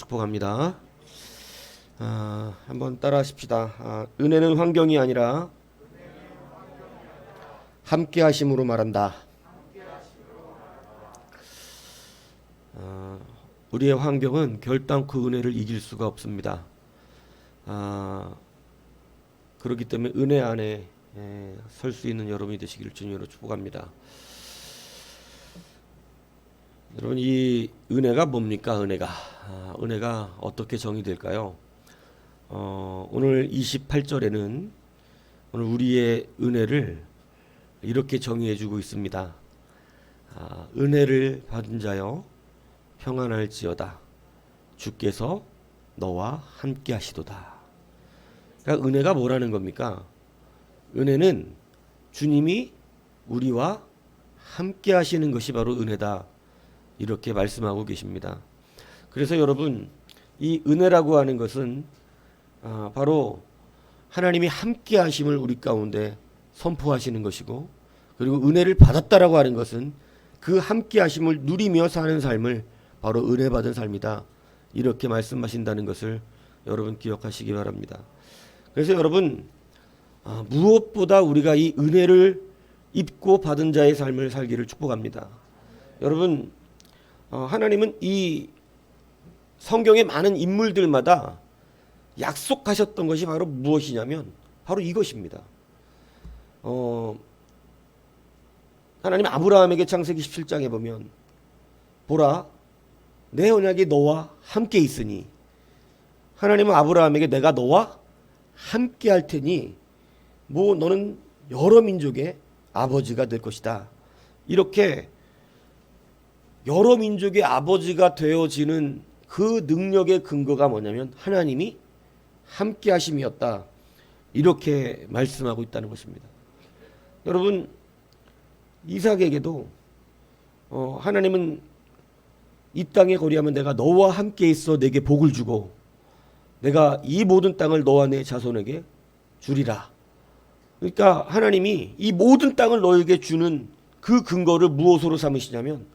축복합니다. 한번 따라 하십시다. 은혜는 환경이 아니라 함께 하심으로 말한다. 우리의 환경은 결단코 은혜를 이길 수가 없습니다. 그렇기 때문에 은혜 안에 설 수 있는 여러분이 되시기를 주님으로 축복합니다. 여러분, 이 은혜가 뭡니까? 은혜가 어떻게 정의될까요? 오늘 28절에는 오늘 우리의 은혜를 이렇게 정의해주고 있습니다. 은혜를 받은 자여 평안할지어다. 주께서 너와 함께 하시도다. 그러니까 은혜가 뭐라는 겁니까? 은혜는 주님이 우리와 함께 하시는 것이 바로 은혜다. 이렇게 말씀하고 계십니다. 그래서 여러분, 이 은혜라고 하는 것은 바로 하나님이 함께 하심을 우리 가운데 선포하시는 것이고, 그리고 은혜를 받았다라고 하는 것은 그 함께 하심을 누리며 사는 삶을 바로 은혜 받은 삶이다. 이렇게 말씀하신다는 것을 여러분 기억하시기 바랍니다. 그래서 여러분, 무엇보다 우리가 이 은혜를 입고 받은 자의 삶을 살기를 축복합니다. 여러분, 하나님은 이 성경의 많은 인물들마다 약속하셨던 것이 바로 무엇이냐면 바로 이것입니다. 하나님 아브라함에게 창세기 17장에 보면 보라, 내 언약이 너와 함께 있으니, 하나님은 아브라함에게 내가 너와 함께 할 테니 너는 여러 민족의 아버지가 될 것이다. 이렇게 여러 민족의 아버지가 되어지는 그 능력의 근거가 뭐냐면 하나님이 함께 하심이었다. 이렇게 말씀하고 있다는 것입니다. 여러분, 이삭에게도 하나님은 이 땅에 거리하면 내가 너와 함께 있어 내게 복을 주고 내가 이 모든 땅을 너와 내 자손에게 주리라. 그러니까 하나님이 이 모든 땅을 너에게 주는 그 근거를 무엇으로 삼으시냐면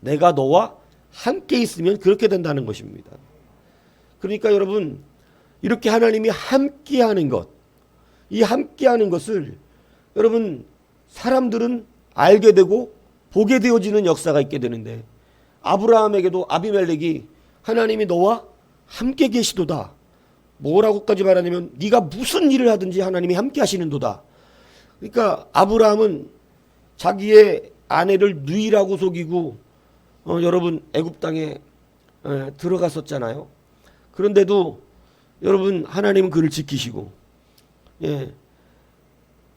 내가 너와 함께 있으면 그렇게 된다는 것입니다. 그러니까 여러분, 이렇게 하나님이 함께하는 것, 이 함께하는 것을 여러분 사람들은 알게 되고 보게 되어지는 역사가 있게 되는데, 아브라함에게도 아비멜렉이 하나님이 너와 함께 계시도다. 뭐라고까지 말하냐면 네가 무슨 일을 하든지 하나님이 함께 하시는도다. 그러니까 아브라함은 자기의 아내를 누이라고 속이고 여러분 애굽 땅에 들어갔었잖아요. 그런데도 여러분 하나님은 그를 지키시고,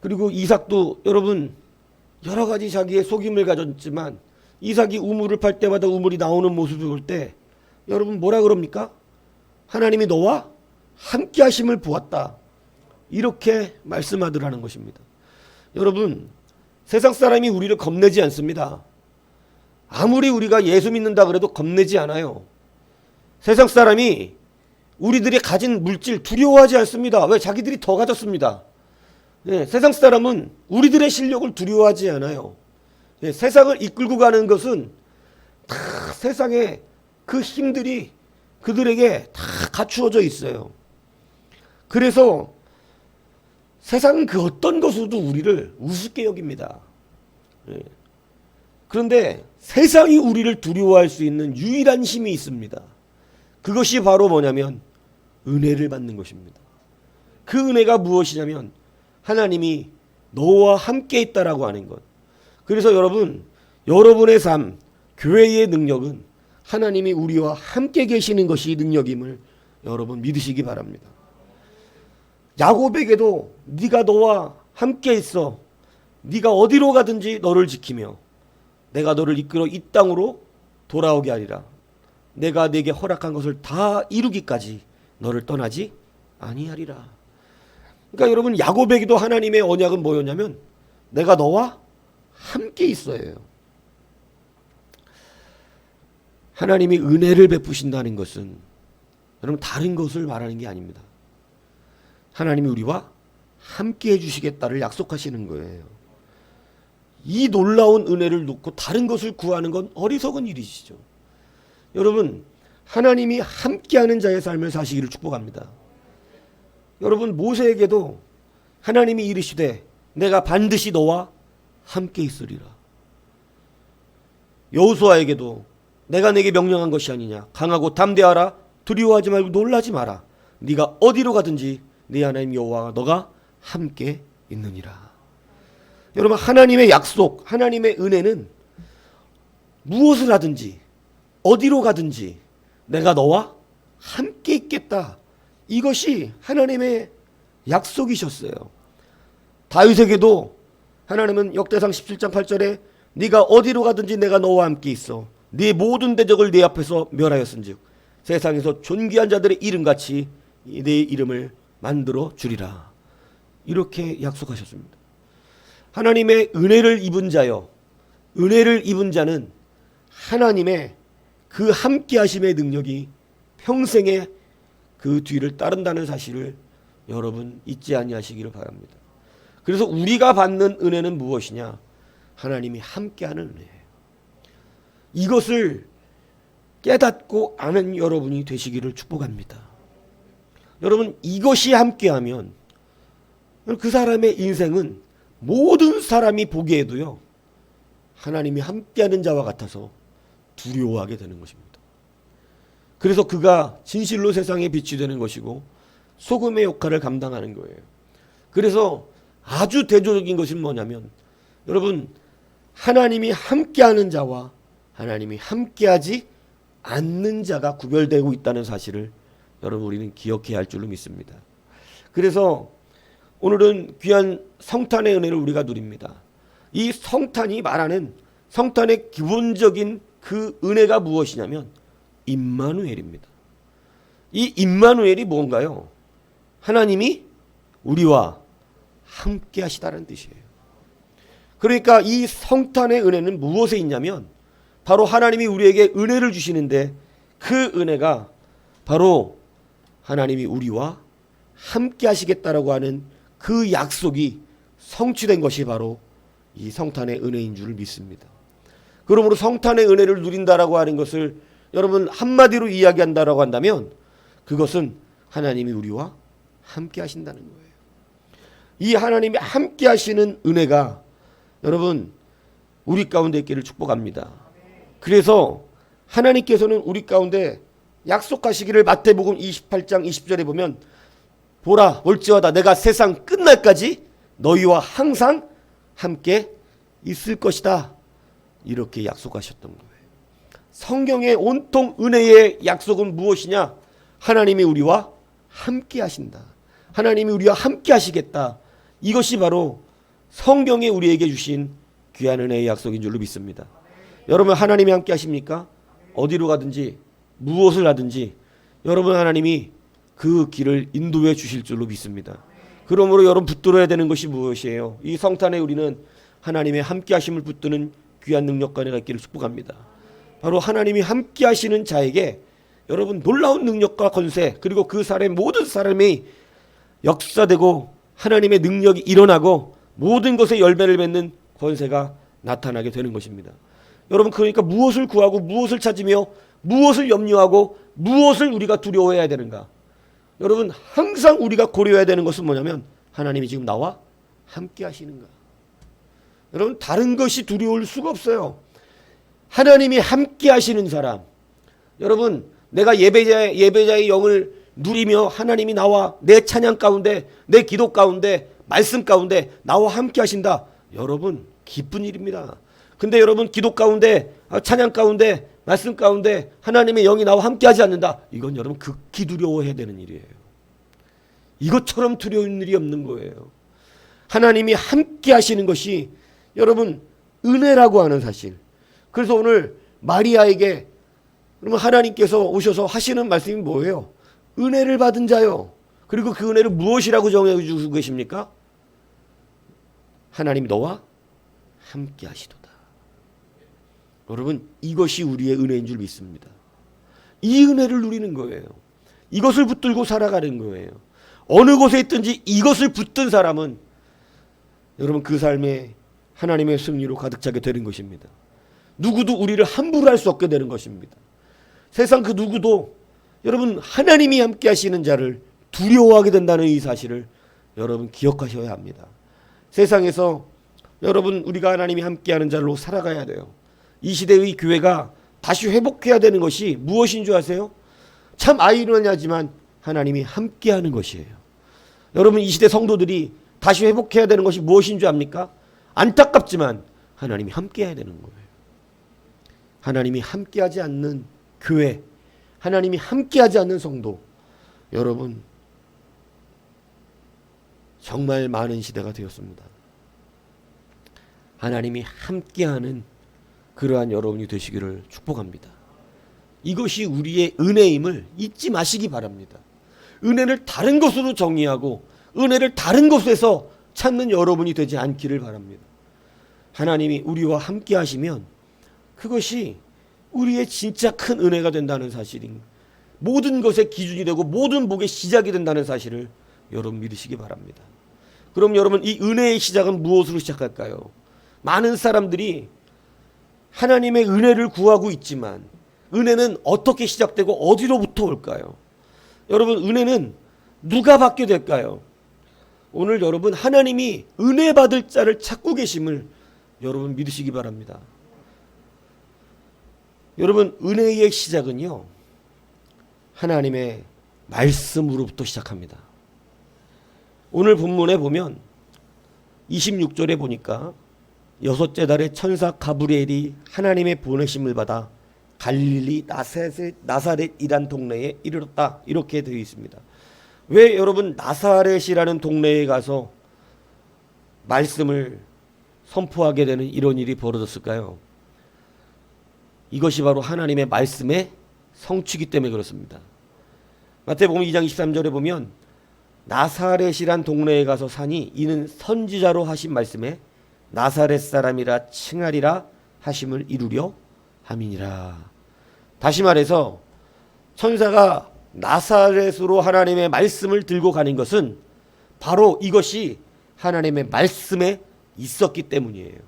그리고 이삭도 여러분 여러 가지 자기의 속임을 가졌지만 이삭이 우물을 팔 때마다 우물이 나오는 모습을 볼 때 여러분 뭐라 그럽니까? 하나님이 너와 함께 하심을 보았다. 이렇게 말씀하더라는 것입니다. 여러분, 세상 사람이 우리를 겁내지 않습니다. 아무리 우리가 예수 믿는다 그래도 겁내지 않아요. 세상 사람이 우리들이 가진 물질 두려워하지 않습니다. 왜? 자기들이 더 가졌습니다. 세상 사람은 우리들의 실력을 두려워하지 않아요. 세상을 이끌고 가는 것은 다 세상에 그 힘들이 그들에게 다 갖추어져 있어요. 그래서 세상은 그 어떤 것으로도 우리를 우습게 여깁니다. 그런데 세상이 우리를 두려워할 수 있는 유일한 힘이 있습니다. 그것이 바로 뭐냐면 은혜를 받는 것입니다. 그 은혜가 무엇이냐면 하나님이 너와 함께 있다라고 하는 것. 그래서 여러분, 여러분의 삶, 교회의 능력은 하나님이 우리와 함께 계시는 것이 능력임을 여러분 믿으시기 바랍니다. 야곱에게도 네가 너와 함께 있어. 네가 어디로 가든지 너를 지키며 내가 너를 이끌어 이 땅으로 돌아오게 하리라. 내가 네게 허락한 것을 다 이루기까지 너를 떠나지 아니하리라. 그러니까 여러분, 야곱에게도 하나님의 언약은 뭐였냐면 내가 너와 함께 있어요. 하나님이 은혜를 베푸신다는 것은 여러분 다른 것을 말하는 게 아닙니다. 하나님이 우리와 함께 해주시겠다를 약속하시는 거예요. 이 놀라운 은혜를 놓고 다른 것을 구하는 건 어리석은 일이시죠. 여러분, 하나님이 함께하는 자의 삶을 사시기를 축복합니다. 여러분, 모세에게도 하나님이 이르시되 내가 반드시 너와 함께 있으리라. 여호수아에게도 내가 내게 명령한 것이 아니냐, 강하고 담대하라, 두려워하지 말고 놀라지 마라, 네가 어디로 가든지 네 하나님 여호와가 너가 함께 있느니라. 여러분, 하나님의 약속, 하나님의 은혜는 무엇을 하든지 어디로 가든지 내가 너와 함께 있겠다, 이것이 하나님의 약속이셨어요. 다윗에게도 하나님은 역대상 17장 8절에 네가 어디로 가든지 내가 너와 함께 있어 네 모든 대적을 네 앞에서 멸하였은즉 세상에서 존귀한 자들의 이름같이 네 이름을 만들어 주리라, 이렇게 약속하셨습니다. 하나님의 은혜를 입은 자요, 은혜를 입은 자는 하나님의 그 함께하심의 능력이 평생에 그 뒤를 따른다는 사실을 여러분 잊지 아니하시기를 바랍니다. 그래서 우리가 받는 은혜는 무엇이냐? 하나님이 함께하는 은혜예요. 이것을 깨닫고 아는 여러분이 되시기를 축복합니다. 여러분, 이것이 함께하면 그 사람의 인생은 모든 사람이 보기에도요, 하나님이 함께하는 자와 같아서 두려워하게 되는 것입니다. 그래서 그가 진실로 세상에 빛이 되는 것이고 소금의 역할을 감당하는 거예요. 그래서 아주 대조적인 것은 뭐냐면, 여러분, 하나님이 함께하는 자와 하나님이 함께하지 않는 자가 구별되고 있다는 사실을 여러분 우리는 기억해야 할 줄로 믿습니다. 그래서 오늘은 귀한 성탄의 은혜를 우리가 누립니다. 이 성탄이 말하는 성탄의 기본적인 그 은혜가 무엇이냐면 임마누엘입니다. 이 임마누엘이 뭔가요? 하나님이 우리와 함께 하시다는 뜻이에요. 그러니까 이 성탄의 은혜는 무엇에 있냐면 바로 하나님이 우리에게 은혜를 주시는데, 그 은혜가 바로 하나님이 우리와 함께 하시겠다라고 하는 그 약속이 성취된 것이 바로 이 성탄의 은혜인 줄 믿습니다. 그러므로 성탄의 은혜를 누린다라고 하는 것을 여러분 한마디로 이야기한다라고 한다면 그것은 하나님이 우리와 함께 하신다는 거예요. 이 하나님이 함께 하시는 은혜가 여러분 우리 가운데 있기를 축복합니다. 그래서 하나님께서는 우리 가운데 약속하시기를 마태복음 28장 20절에 보면 보라 올지어다 내가 세상 끝날까지 너희와 항상 함께 있을 것이다, 이렇게 약속하셨던 거예요. 성경의 온통 은혜의 약속은 무엇이냐? 하나님이 우리와 함께 하신다, 하나님이 우리와 함께 하시겠다, 이것이 바로 성경에 우리에게 주신 귀한 은혜의 약속인 줄로 믿습니다. 여러분, 하나님이 함께 하십니까? 어디로 가든지 무엇을 하든지 여러분 하나님이 그 길을 인도해 주실 줄로 믿습니다. 그러므로 여러분 붙들어야 되는 것이 무엇이에요? 이 성탄에 우리는 하나님의 함께 하심을 붙드는 귀한 능력과 은혜가 있기를 축복합니다. 바로 하나님이 함께 하시는 자에게 여러분 놀라운 능력과 권세, 그리고 그 사람의 모든 사람이 역사되고 하나님의 능력이 일어나고 모든 것에 열매를 맺는 권세가 나타나게 되는 것입니다. 여러분, 그러니까 무엇을 구하고 무엇을 찾으며 무엇을 염려하고 무엇을 우리가 두려워해야 되는가? 여러분, 항상 우리가 고려해야 되는 것은 뭐냐면 하나님이 지금 나와 함께 하시는가? 여러분, 다른 것이 두려울 수가 없어요. 하나님이 함께 하시는 사람, 여러분, 내가 예배자의 영을 누리며 하나님이 나와 내 찬양 가운데, 내 기도 가운데, 말씀 가운데 나와 함께 하신다, 여러분 기쁜 일입니다. 근데 여러분 기도 가운데, 찬양 가운데, 말씀 가운데 하나님의 영이 나와 함께 하지 않는다, 이건 여러분 극히 두려워해야 되는 일이에요. 이것처럼 두려운 일이 없는 거예요. 하나님이 함께 하시는 것이 여러분 은혜라고 하는 사실. 그래서 오늘 마리아에게 그러면 하나님께서 오셔서 하시는 말씀이 뭐예요? 은혜를 받은 자요. 그리고 그 은혜를 무엇이라고 정해 주시고 계십니까? 하나님이 너와 함께 하시도다. 여러분, 이것이 우리의 은혜인 줄 믿습니다. 이 은혜를 누리는 거예요. 이것을 붙들고 살아가는 거예요. 어느 곳에 있든지 이것을 붙든 사람은 여러분 그 삶에 하나님의 승리로 가득 차게 되는 것입니다. 누구도 우리를 함부로 할 수 없게 되는 것입니다. 세상 그 누구도 여러분 하나님이 함께 하시는 자를 두려워하게 된다는 이 사실을 여러분 기억하셔야 합니다. 세상에서 여러분 우리가 하나님이 함께하는 자로 살아가야 돼요. 이 시대의 교회가 다시 회복해야 되는 것이 무엇인 줄 아세요? 참 아이러니하지만 하나님이 함께하는 것이에요. 여러분 이 시대 성도들이 다시 회복해야 되는 것이 무엇인 줄 압니까? 안타깝지만 하나님이 함께해야 되는 거예요. 하나님이 함께하지 않는 교회, 하나님이 함께하지 않는 성도, 여러분 정말 많은 시대가 되었습니다. 하나님이 함께하는 그러한 여러분이 되시기를 축복합니다. 이것이 우리의 은혜임을 잊지 마시기 바랍니다. 은혜를 다른 것으로 정의하고 은혜를 다른 곳에서 찾는 여러분이 되지 않기를 바랍니다. 하나님이 우리와 함께 하시면 그것이 우리의 진짜 큰 은혜가 된다는 사실인, 모든 것의 기준이 되고 모든 복의 시작이 된다는 사실을 여러분 믿으시기 바랍니다. 그럼 여러분 이 은혜의 시작은 무엇으로 시작할까요? 많은 사람들이 하나님의 은혜를 구하고 있지만 은혜는 어떻게 시작되고 어디로부터 올까요? 여러분 은혜는 누가 받게 될까요? 오늘 여러분 하나님이 은혜 받을 자를 찾고 계심을 여러분 믿으시기 바랍니다. 여러분 은혜의 시작은요 하나님의 말씀으로부터 시작합니다. 오늘 본문에 보면 26절에 보니까 여섯째 달에 천사 가브리엘이 하나님의 보내심을 받아 갈릴리 나사렛이란 동네에 이르렀다, 이렇게 되어 있습니다. 왜 여러분 나사렛이라는 동네에 가서 말씀을 선포하게 되는 이런 일이 벌어졌을까요? 이것이 바로 하나님의 말씀의 성취이기 때문에 그렇습니다. 마태복음 2장 23절에 보면 나사렛이란 동네에 가서 사니 이는 선지자로 하신 말씀에 나사렛 사람이라 칭하리라 하심을 이루려 함이니라. 다시 말해서 천사가 나사렛으로 하나님의 말씀을 들고 가는 것은 바로 이것이 하나님의 말씀에 있었기 때문이에요.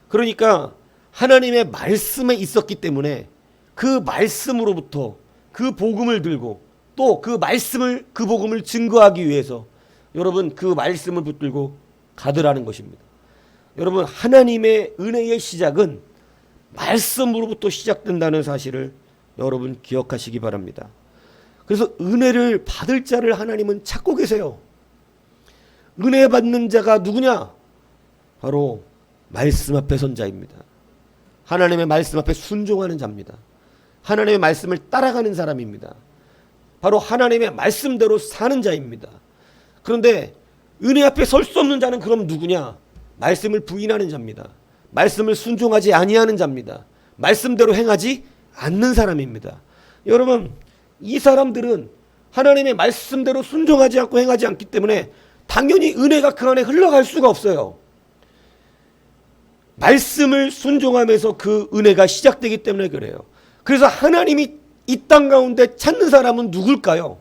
그러니까 하나님의 말씀에 있었기 때문에 그 말씀으로부터 그 복음을 들고 또 그 말씀을, 그 복음을 증거하기 위해서 여러분 그 말씀을 붙들고 가더라는 것입니다. 여러분 하나님의 은혜의 시작은 말씀으로부터 시작된다는 사실을 여러분 기억하시기 바랍니다. 그래서 은혜를 받을 자를 하나님은 찾고 계세요. 은혜 받는 자가 누구냐? 바로 말씀 앞에 선 자입니다. 하나님의 말씀 앞에 순종하는 자입니다. 하나님의 말씀을 따라가는 사람입니다. 바로 하나님의 말씀대로 사는 자입니다. 그런데 은혜 앞에 설 수 없는 자는 그럼 누구냐? 말씀을 부인하는 자입니다. 말씀을 순종하지 아니하는 자입니다. 말씀대로 행하지 않는 사람입니다. 여러분 이 사람들은 하나님의 말씀대로 순종하지 않고 행하지 않기 때문에 당연히 은혜가 그 안에 흘러갈 수가 없어요. 말씀을 순종하면서 그 은혜가 시작되기 때문에 그래요. 그래서 하나님이 이 땅 가운데 찾는 사람은 누굴까요?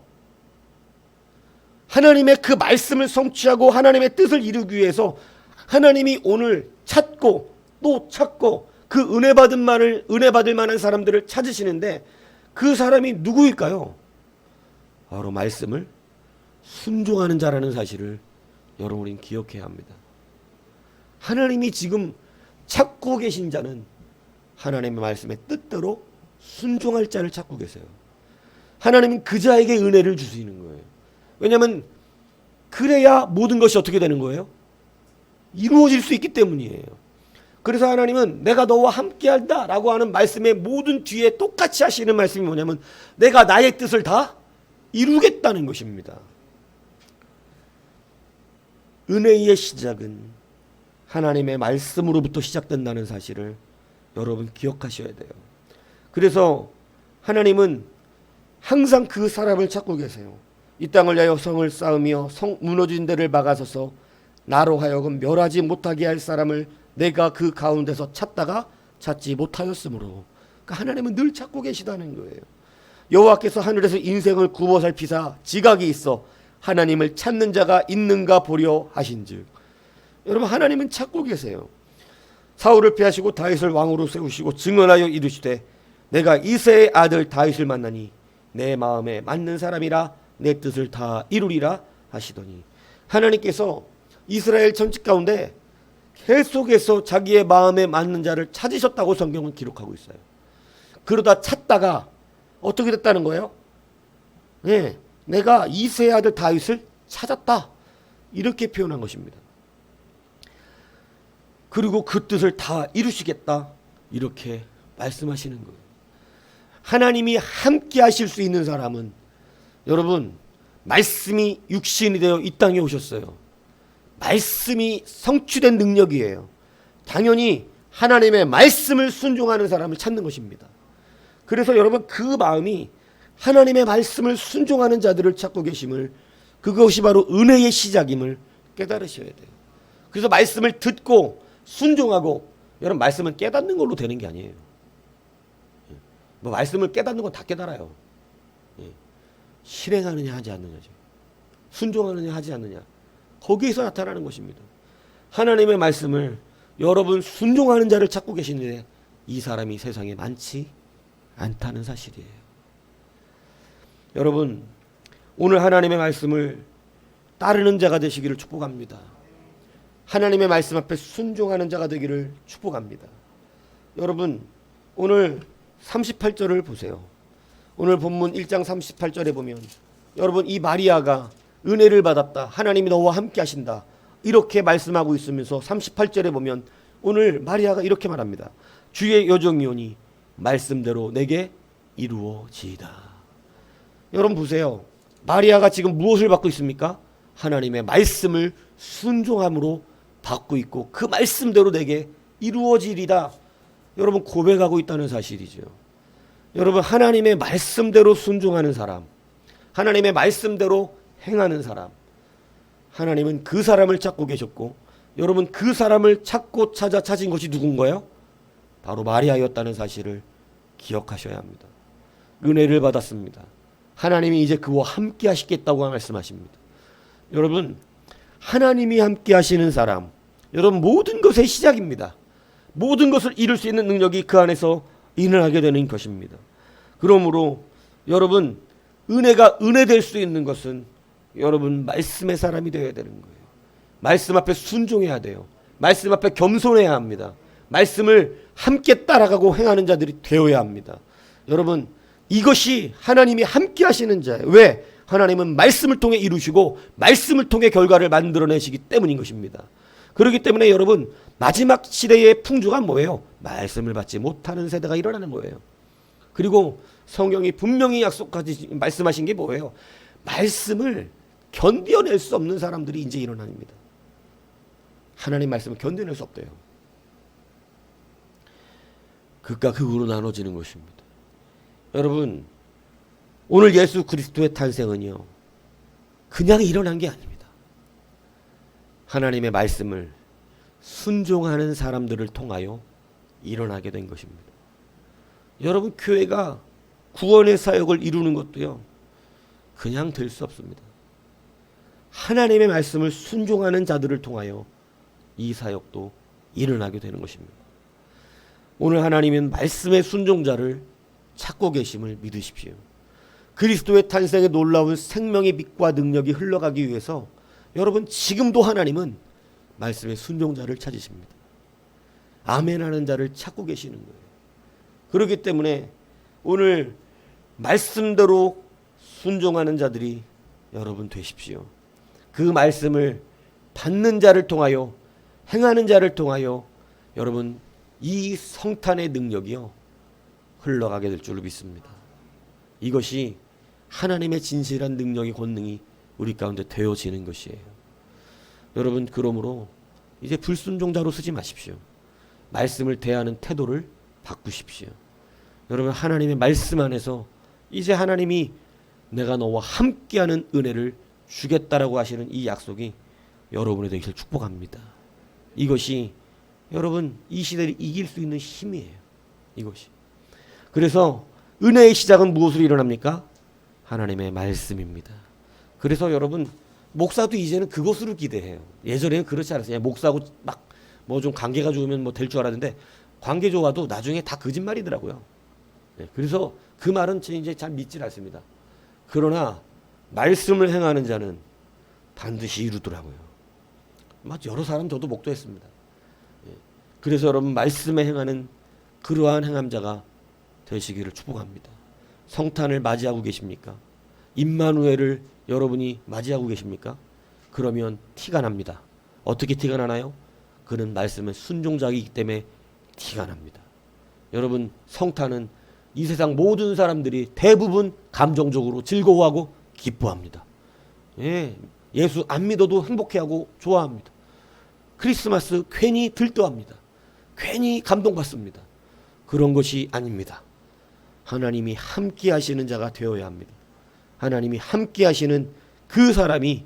하나님의 그 말씀을 성취하고 하나님의 뜻을 이루기 위해서 하나님이 오늘 찾고 또 찾고 그 은혜 받을 만한 사람들을 찾으시는데 그 사람이 누구일까요? 바로 말씀을 순종하는 자라는 사실을 여러분이 기억해야 합니다. 하나님이 지금 찾고 계신 자는 하나님의 말씀의 뜻대로 순종할 자를 찾고 계세요. 하나님은 그 자에게 은혜를 주시는 거예요. 왜냐하면 그래야 모든 것이 어떻게 되는 거예요? 이루어질 수 있기 때문이에요. 그래서 하나님은 내가 너와 함께한다 라고 하는 말씀의 모든 뒤에 똑같이 하시는 말씀이 뭐냐면 내가 나의 뜻을 다 이루겠다는 것입니다. 은혜의 시작은 하나님의 말씀으로부터 시작된다는 사실을 여러분 기억하셔야 돼요. 그래서 하나님은 항상 그 사람을 찾고 계세요. 이 땅을 위하여 성을 쌓으며 무너진 데를 막아서서 나로 하여금 멸하지 못하게 할 사람을 내가 그 가운데서 찾다가 찾지 못하였으므로. 그러니까 하나님은 늘 찾고 계시다는 거예요. 여호와께서 하늘에서 인생을 굽어 살피사 지각이 있어 하나님을 찾는 자가 있는가 보려 하신즉. 여러분 하나님은 찾고 계세요. 사울을 피하시고 다윗을 왕으로 세우시고 증언하여 이르시되 내가 이새의 아들 다윗을 만나니 내 마음에 맞는 사람이라 내 뜻을 다 이루리라 하시더니, 하나님께서 이스라엘 전체 가운데 계속해서 자기의 마음에 맞는 자를 찾으셨다고 성경은 기록하고 있어요. 그러다 찾다가 어떻게 됐다는 거예요? 네, 내가 이새의 아들 다윗을 찾았다, 이렇게 표현한 것입니다. 그리고 그 뜻을 다 이루시겠다, 이렇게 말씀하시는 거예요. 하나님이 함께 하실 수 있는 사람은, 여러분, 말씀이 육신이 되어 이 땅에 오셨어요. 말씀이 성취된 능력이에요. 당연히 하나님의 말씀을 순종하는 사람을 찾는 것입니다. 그래서 여러분, 그 마음이 하나님의 말씀을 순종하는 자들을 찾고 계심을, 그것이 바로 은혜의 시작임을 깨달으셔야 돼요. 그래서 말씀을 듣고 순종하고, 여러분, 말씀은 깨닫는 걸로 되는 게 아니에요. 뭐 말씀을 깨닫는 건 다 깨달아요. 실행하느냐 하지 않느냐죠. 순종하느냐 하지 않느냐, 거기에서 나타나는 것입니다. 하나님의 말씀을 여러분 순종하는 자를 찾고 계시는데 이 사람이 세상에 많지 않다는 사실이에요. 여러분, 오늘 하나님의 말씀을 따르는 자가 되시기를 축복합니다. 하나님의 말씀 앞에 순종하는 자가 되기를 축복합니다. 여러분, 오늘 38절을 보세요. 오늘 본문 1장 38절에 보면, 여러분, 이 마리아가 은혜를 받았다, 하나님이 너와 함께 하신다, 이렇게 말씀하고 있으면서 38절에 보면 오늘 마리아가 이렇게 말합니다. 주의 여종이오니 말씀대로 내게 이루어지이다. 여러분 보세요. 마리아가 지금 무엇을 받고 있습니까? 하나님의 말씀을 순종함으로 받고 있고, 그 말씀대로 내게 이루어지리다, 여러분 고백하고 있다는 사실이죠. 여러분, 하나님의 말씀대로 순종하는 사람, 하나님의 말씀대로 행하는 사람, 하나님은 그 사람을 찾고 계셨고, 여러분 그 사람을 찾고 찾은 것이 누군가요? 바로 마리아였다는 사실을 기억하셔야 합니다. 은혜를 받았습니다. 하나님이 이제 그와 함께 하시겠다고 말씀하십니다. 여러분, 하나님이 함께 하시는 사람, 여러분 모든 것의 시작입니다. 모든 것을 이룰 수 있는 능력이 그 안에서 일어나게 되는 것입니다. 그러므로 여러분, 은혜가 은혜될 수 있는 것은 여러분 말씀의 사람이 되어야 되는 거예요. 말씀 앞에 순종해야 돼요. 말씀 앞에 겸손해야 합니다. 말씀을 함께 따라가고 행하는 자들이 되어야 합니다. 여러분, 이것이 하나님이 함께 하시는 자예요. 왜? 하나님은 말씀을 통해 이루시고 말씀을 통해 결과를 만들어내시기 때문인 것입니다. 그렇기 때문에 여러분, 마지막 시대의 풍조가 뭐예요? 말씀을 받지 못하는 세대가 일어나는 거예요. 그리고 성경이 분명히 약속하지 말씀하신 게 뭐예요? 말씀을 견뎌낼 수 없는 사람들이 이제 일어납니다. 하나님 말씀을 견뎌낼 수 없대요. 극과 극으로 나눠지는 것입니다. 여러분, 오늘 예수 그리스도의 탄생은요, 그냥 일어난 게 아닙니다. 하나님의 말씀을 순종하는 사람들을 통하여 일어나게 된 것입니다. 여러분, 교회가 구원의 사역을 이루는 것도요, 그냥 될 수 없습니다. 하나님의 말씀을 순종하는 자들을 통하여 이 사역도 일어나게 되는 것입니다. 오늘 하나님은 말씀의 순종자를 찾고 계심을 믿으십시오. 그리스도의 탄생에 놀라운 생명의 빛과 능력이 흘러가기 위해서 여러분, 지금도 하나님은 말씀의 순종자를 찾으십니다. 아멘하는 자를 찾고 계시는 거예요. 그렇기 때문에 오늘 말씀대로 순종하는 자들이 여러분 되십시오. 그 말씀을 받는 자를 통하여, 행하는 자를 통하여 여러분 이 성탄의 능력이요 흘러가게 될 줄로 믿습니다. 이것이 하나님의 진실한 능력의 권능이 우리 가운데 되어지는 것이에요. 여러분, 그러므로 이제 불순종자로 쓰지 마십시오. 말씀을 대하는 태도를 바꾸십시오. 여러분, 하나님의 말씀 안에서 이제 하나님이 내가 너와 함께하는 은혜를 주겠다라고 하시는 이 약속이 여러분에 되기를 축복합니다. 이것이 여러분 이 시대를 이길 수 있는 힘이에요. 이것이. 그래서 은혜의 시작은 무엇으로 일어납니까? 하나님의 말씀입니다. 그래서 여러분, 목사도 이제는 그것으로 기대해요. 예전에는 그렇지 않았어요. 목사하고 막 뭐 좀 관계가 좋으면 뭐 될 줄 알았는데, 관계 좋아도 나중에 다 거짓말이더라고요. 그래서 그 말은 이제 잘 믿질 않습니다. 그러나 말씀을 행하는 자는 반드시 이루더라고요. 여러 사람 저도 목도했습니다. 그래서 여러분 말씀에 행하는 그러한 행함자가 되시기를 축복합니다. 성탄을 맞이하고 계십니까? 임마누엘을 여러분이 맞이하고 계십니까? 그러면 티가 납니다. 어떻게 티가 나나요? 그는 말씀은 순종자이기 때문에 티가 납니다. 여러분 성탄은 이 세상 모든 사람들이 대부분 감정적으로 즐거워하고 기뻐합니다. 예수 안 믿어도 행복해하고 좋아합니다. 크리스마스 괜히 들떠합니다. 괜히 감동받습니다. 그런 것이 아닙니다. 하나님이 함께 하시는 자가 되어야 합니다. 하나님이 함께 하시는 그 사람이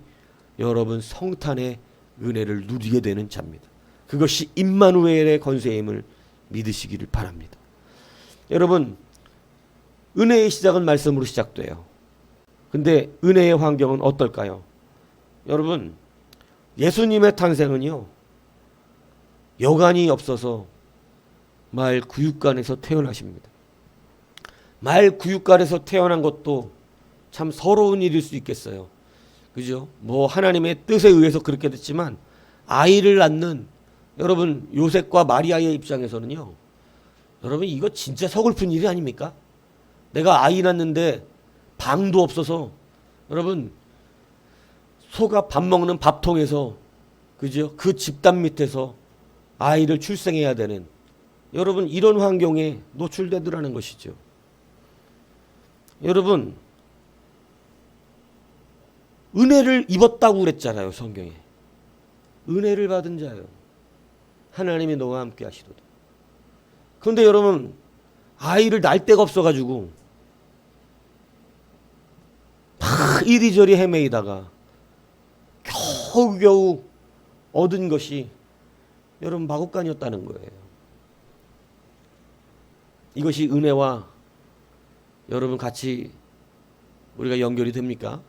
여러분 성탄의 은혜를 누리게 되는 자입니다. 그것이 임마누엘의 권세임을 믿으시기를 바랍니다. 여러분 은혜의 시작은 말씀으로 시작돼요. 근데 은혜의 환경은 어떨까요? 여러분 예수님의 탄생은요 여관이 없어서 말 구육간에서 태어나십니다. 말 구육간에서 태어난 것도 참 서러운 일일 수 있겠어요. 그죠? 하나님의 뜻에 의해서 그렇게 됐지만 아이를 낳는 여러분 요셉과 마리아의 입장에서는요 여러분 이거 진짜 서글픈 일이 아닙니까? 내가 아이 낳는데 방도 없어서 여러분 소가 밥 먹는 밥통에서 그죠? 그 집단 밑에서 아이를 출생해야 되는 여러분 이런 환경에 노출되더라는 것이죠. 여러분 은혜를 입었다고 그랬잖아요. 성경에 은혜를 받은 자요 하나님이 너와 함께 하시도다. 그런데 여러분 아이를 낳을 데가 없어가지고 막 이리저리 헤매이다가 겨우겨우 얻은 것이 여러분 마구간이었다는 거예요. 이것이 은혜와 여러분 같이 우리가 연결이 됩니까?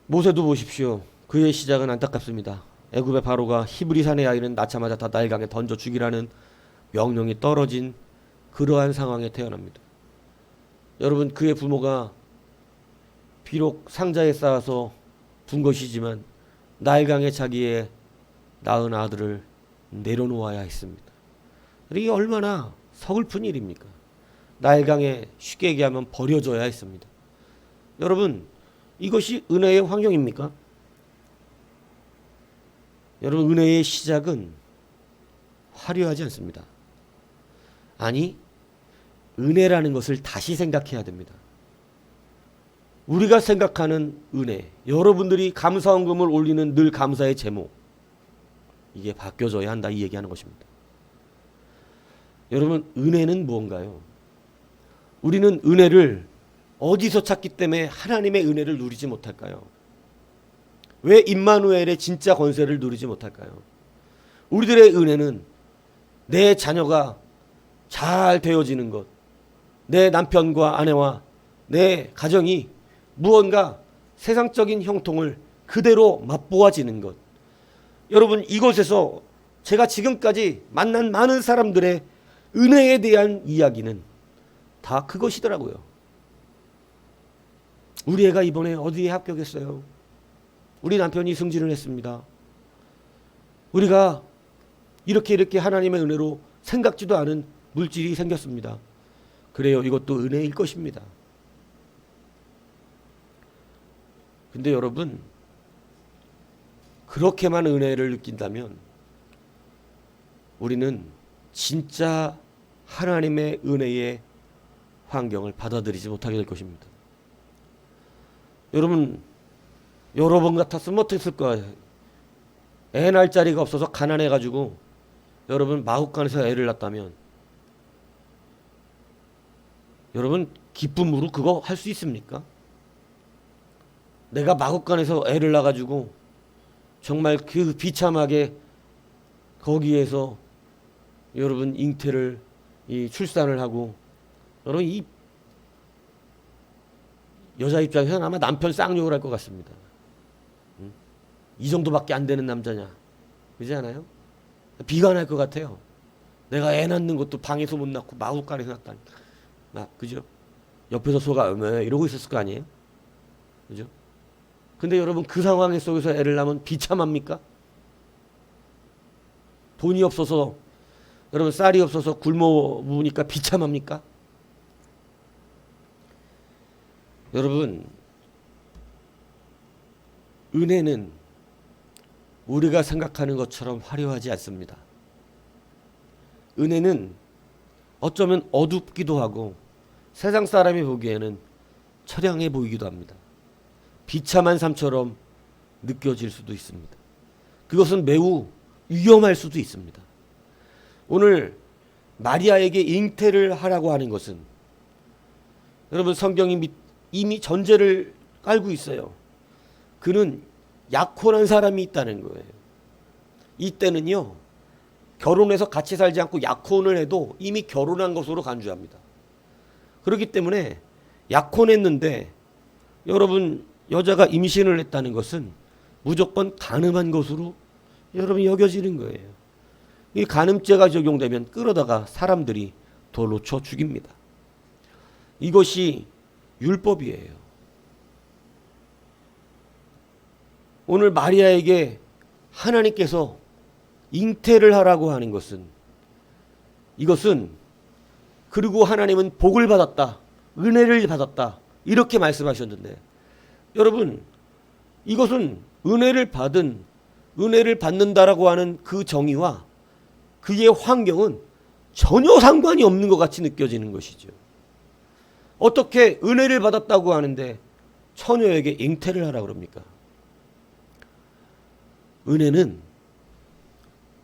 모세도 보십시오. 그의 시작은 안타깝습니다. 애굽의 바로가 히브리 산의 아이는 낳자마자 다 나일강에 던져 죽이라는 명령이 떨어진 그러한 상황에 태어납니다. 여러분 그의 부모가 비록 상자에 쌓아서 둔 것이지만 나일강에 자기의 낳은 아들을 내려놓아야 했습니다. 이게 얼마나 서글픈 일입니까? 나일강에 쉽게 얘기하면 버려져야 했습니다. 여러분 이것이 은혜의 환경입니까? 여러분 은혜의 시작은 화려하지 않습니다. 아니 은혜라는 것을 다시 생각해야 됩니다. 우리가 생각하는 은혜, 여러분들이 감사헌금을 올리는 늘 감사의 제목, 이게 바뀌어져야 한다 이 얘기하는 것입니다. 여러분 은혜는 무언가요? 우리는 은혜를 어디서 찾기 때문에 하나님의 은혜를 누리지 못할까요? 왜 임마누엘의 진짜 권세를 누리지 못할까요? 우리들의 은혜는 내 자녀가 잘 되어지는 것, 내 남편과 아내와 내 가정이 무언가 세상적인 형통을 그대로 맛보아지는 것. 여러분 이곳에서 제가 지금까지 만난 많은 사람들의 은혜에 대한 이야기는 다 그것이더라고요. 우리 애가 이번에 어디에 합격했어요. 우리 남편이 승진을 했습니다. 우리가 이렇게 하나님의 은혜로 생각지도 않은 물질이 생겼습니다. 그래요. 이것도 은혜일 것입니다. 근데 여러분 그렇게만 은혜를 느낀다면 우리는 진짜 하나님의 은혜의 환경을 받아들이지 못하게 될 것입니다. 여러분 여러 번 같았으면 어땠을 거예요. 애 낳을 자리가 없어서 가난해가지고 여러분 마구간에서 애를 낳았다면 여러분 기쁨으로 그거 할 수 있습니까? 내가 마구간에서 애를 낳아가지고 정말 그 비참하게 거기에서 여러분 잉태를 출산을 하고 여러분 이 여자 입장에서는 아마 남편 쌍욕을 할 것 같습니다. 이 정도밖에 안 되는 남자냐 그러지 않아요? 비관할 것 같아요. 내가 애 낳는 것도 방에서 못 낳고 마구간에서 낳다니. 그죠? 옆에서 소가 이러고 있었을 거 아니에요? 그죠? 근데 여러분 그 상황 속에서 애를 낳으면 비참합니까? 돈이 없어서 여러분 쌀이 없어서 굶어 먹으니까 비참합니까? 여러분 은혜는 우리가 생각하는 것처럼 화려하지 않습니다. 은혜는 어쩌면 어둡기도 하고 세상 사람이 보기에는 처량해 보이기도 합니다. 비참한 삶처럼 느껴질 수도 있습니다. 그것은 매우 위험할 수도 있습니다. 오늘 마리아에게 잉태를 하라고 하는 것은 여러분 성경이 이미 전제를 깔고 있어요. 그는 약혼한 사람이 있다는 거예요. 이때는요 결혼해서 같이 살지 않고 약혼을 해도 이미 결혼한 것으로 간주합니다. 그렇기 때문에 약혼했는데 여러분 여자가 임신을 했다는 것은 무조건 간음한 것으로 여러분 여겨지는 거예요. 이 간음죄가 적용되면 끌어다가 사람들이 돌로 쳐 죽입니다. 이것이 율법이에요. 오늘 마리아에게 하나님께서 잉태를 하라고 하는 것은 이것은 그리고 하나님은 복을 받았다. 은혜를 받았다. 이렇게 말씀하셨는데 여러분 이것은 은혜를 받는다라고 하는 그 정의와 그의 환경은 전혀 상관이 없는 것 같이 느껴지는 것이죠. 어떻게 은혜를 받았다고 하는데 처녀에게 잉태를 하라 그럽니까? 은혜는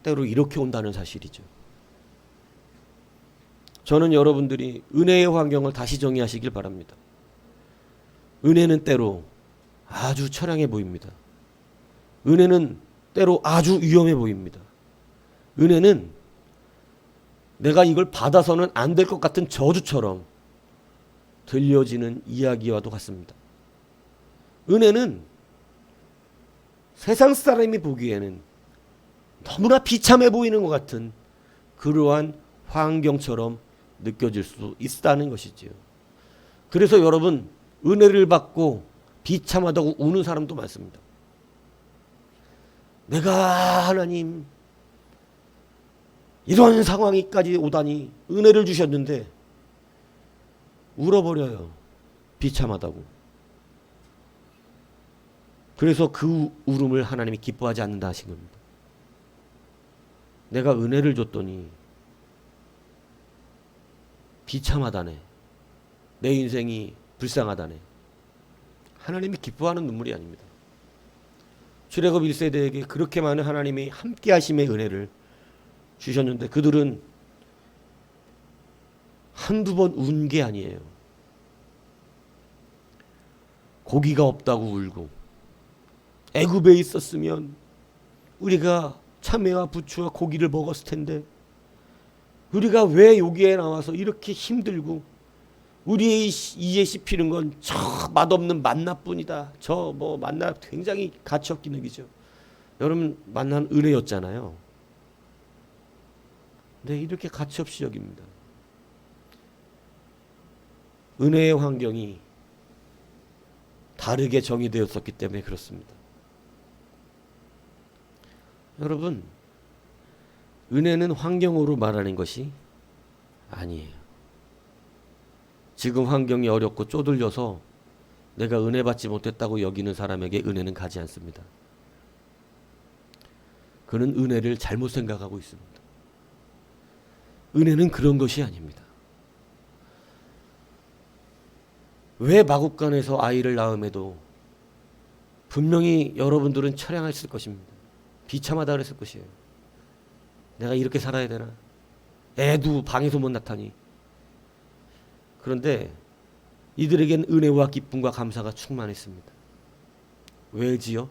때로 이렇게 온다는 사실이죠. 저는 여러분들이 은혜의 환경을 다시 정의하시길 바랍니다. 은혜는 때로 아주 처량해 보입니다. 은혜는 때로 아주 위험해 보입니다. 은혜는 내가 이걸 받아서는 안 될 것 같은 저주처럼 들려지는 이야기와도 같습니다. 은혜는 세상 사람이 보기에는 너무나 비참해 보이는 것 같은 그러한 환경처럼 느껴질 수 있다는 것이지요. 그래서 여러분 은혜를 받고 비참하다고 우는 사람도 많습니다. 내가 하나님 이런 상황이까지 오다니 은혜를 주셨는데 울어버려요. 비참하다고. 그래서 그 울음을 하나님이 기뻐하지 않는다 하신 겁니다. 내가 은혜를 줬더니 비참하다네. 내 인생이 불쌍하다네. 하나님이 기뻐하는 눈물이 아닙니다. 출애굽 1세대에게 그렇게 많은 하나님의 함께하심의 은혜를 주셨는데 그들은 한두 번 운 게 아니에요. 고기가 없다고 울고 애굽에 있었으면 우리가 참외와 부추와 고기를 먹었을 텐데 우리가 왜 여기에 나와서 이렇게 힘들고 우리의 이에 씹히는 건 저 맛없는 만나뿐이다. 저 만나 굉장히 가치 없긴 얘기죠. 여러분 만난 은혜였잖아요. 네, 이렇게 가치 없이 여깁니다. 은혜의 환경이 다르게 정의되었었기 때문에 그렇습니다. 여러분 은혜는 환경으로 말하는 것이 아니에요. 지금 환경이 어렵고 쪼들려서 내가 은혜 받지 못했다고 여기는 사람에게 은혜는 가지 않습니다. 그는 은혜를 잘못 생각하고 있습니다. 은혜는 그런 것이 아닙니다. 왜 마국간에서 아이를 낳음에도 분명히 여러분들은 처량했을 것입니다. 비참하다 그랬을 것이에요. 내가 이렇게 살아야 되나? 애도 방에서 못 낳다니. 그런데 이들에겐 은혜와 기쁨과 감사가 충만했습니다. 왜지요?